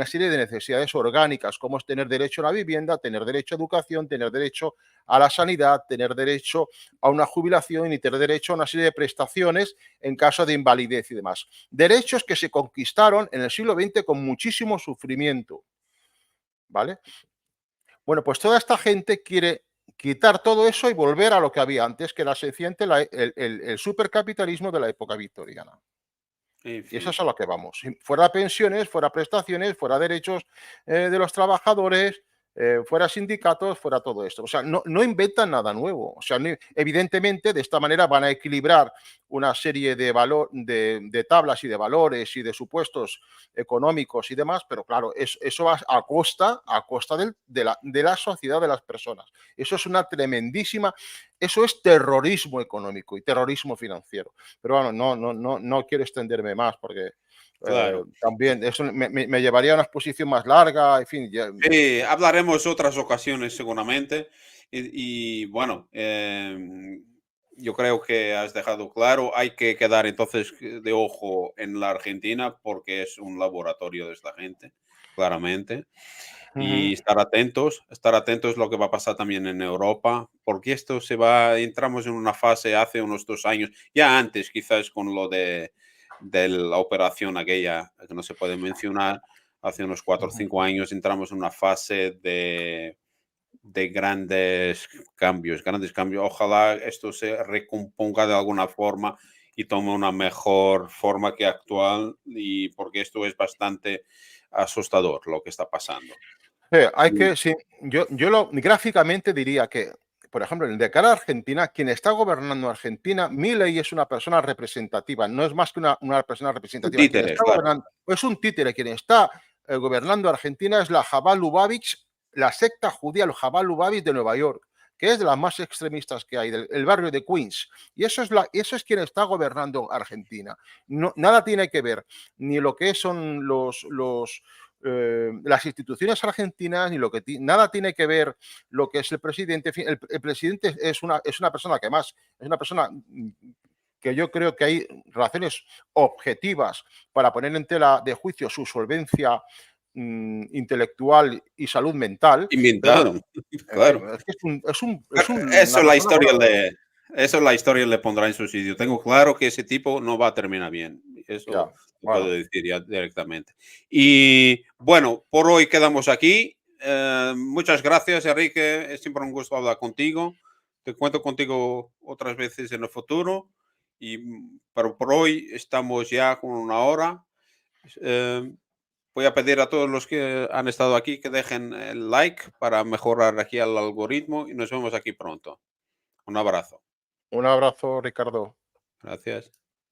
Speaker 2: serie de necesidades orgánicas, como es tener derecho a la vivienda, tener derecho a educación, tener derecho a la sanidad, tener derecho a una jubilación y tener derecho a una serie de prestaciones en caso de invalidez y demás. Derechos que se conquistaron en el siglo XX con muchísimo sufrimiento, ¿vale? Bueno, pues toda esta gente quiere quitar todo eso y volver a lo que había antes, que era sencillamente el supercapitalismo de la época victoriana.
Speaker 1: En
Speaker 2: Y eso
Speaker 1: fin.
Speaker 2: es a lo que vamos. Fuera pensiones, fuera prestaciones, fuera derechos de los trabajadores, fuera sindicatos, fuera todo esto. O sea, no inventan nada nuevo. O sea, evidentemente de esta manera van a equilibrar una serie de tablas y de valores y de supuestos económicos y demás, pero claro, eso va a costa de la sociedad de las personas. Eso es una tremendísima, eso es terrorismo económico y terrorismo financiero. Pero bueno, no quiero extenderme más porque
Speaker 1: Claro.
Speaker 2: también eso me llevaría a una exposición más larga, en fin.
Speaker 1: Sí, hablaremos otras ocasiones seguramente. Bueno, yo creo que has dejado claro, hay que quedar entonces de ojo en la Argentina porque es un laboratorio de esta gente, claramente.
Speaker 2: Ujú.
Speaker 1: Y estar atentos a lo que va a pasar también en Europa, porque esto entramos en una fase hace unos 2 años, ya antes quizás con lo de la operación aquella que no se puede mencionar, hace unos 4 o 5 años entramos en una fase de grandes cambios. Ojalá esto se recomponga de alguna forma y tome una mejor forma que actual, y porque esto es bastante asustador lo que está pasando.
Speaker 2: Hay
Speaker 1: Sí,
Speaker 2: que, sí, gráficamente diría que, por ejemplo, de cara a Argentina, quien está gobernando Argentina, Milei es una persona representativa, no es más que una persona
Speaker 1: un
Speaker 2: representativa. Quien
Speaker 1: títere,
Speaker 2: está
Speaker 1: claro.
Speaker 2: gobernando, es un títere, quien está gobernando Argentina es la Jabal Lubavitch, la secta judía, el Jabal Lubavitch de Nueva York, que es de las más extremistas que hay, del el barrio de Queens. Y eso es quien está gobernando Argentina. No, nada tiene que ver ni lo que son las instituciones argentinas, ni nada tiene que ver lo que es el presidente. El presidente es una persona que más, es una persona que yo creo que hay razones objetivas para poner en tela de juicio su solvencia intelectual y salud mental, pero bueno,
Speaker 1: Inventado,
Speaker 2: en fin,
Speaker 1: claro.
Speaker 2: es que es
Speaker 1: Pero
Speaker 2: una persona, bueno,
Speaker 1: eso la historia le pondrá en su sitio. Tengo claro que ese tipo no va a terminar bien. Eso
Speaker 2: ya,
Speaker 1: lo puedo
Speaker 2: bueno,
Speaker 1: decir ya directamente. Y bueno, por hoy quedamos aquí. Muchas gracias, Enrique. Es siempre un gusto hablar contigo. Te cuento contigo otras veces en el futuro. Pero por hoy estamos ya con una hora. Eh, voy a pedir a todos los que han estado aquí que dejen el like para mejorar aquí el algoritmo y nos vemos aquí pronto. Un abrazo.
Speaker 2: Un abrazo, Ricardo.
Speaker 1: Gracias.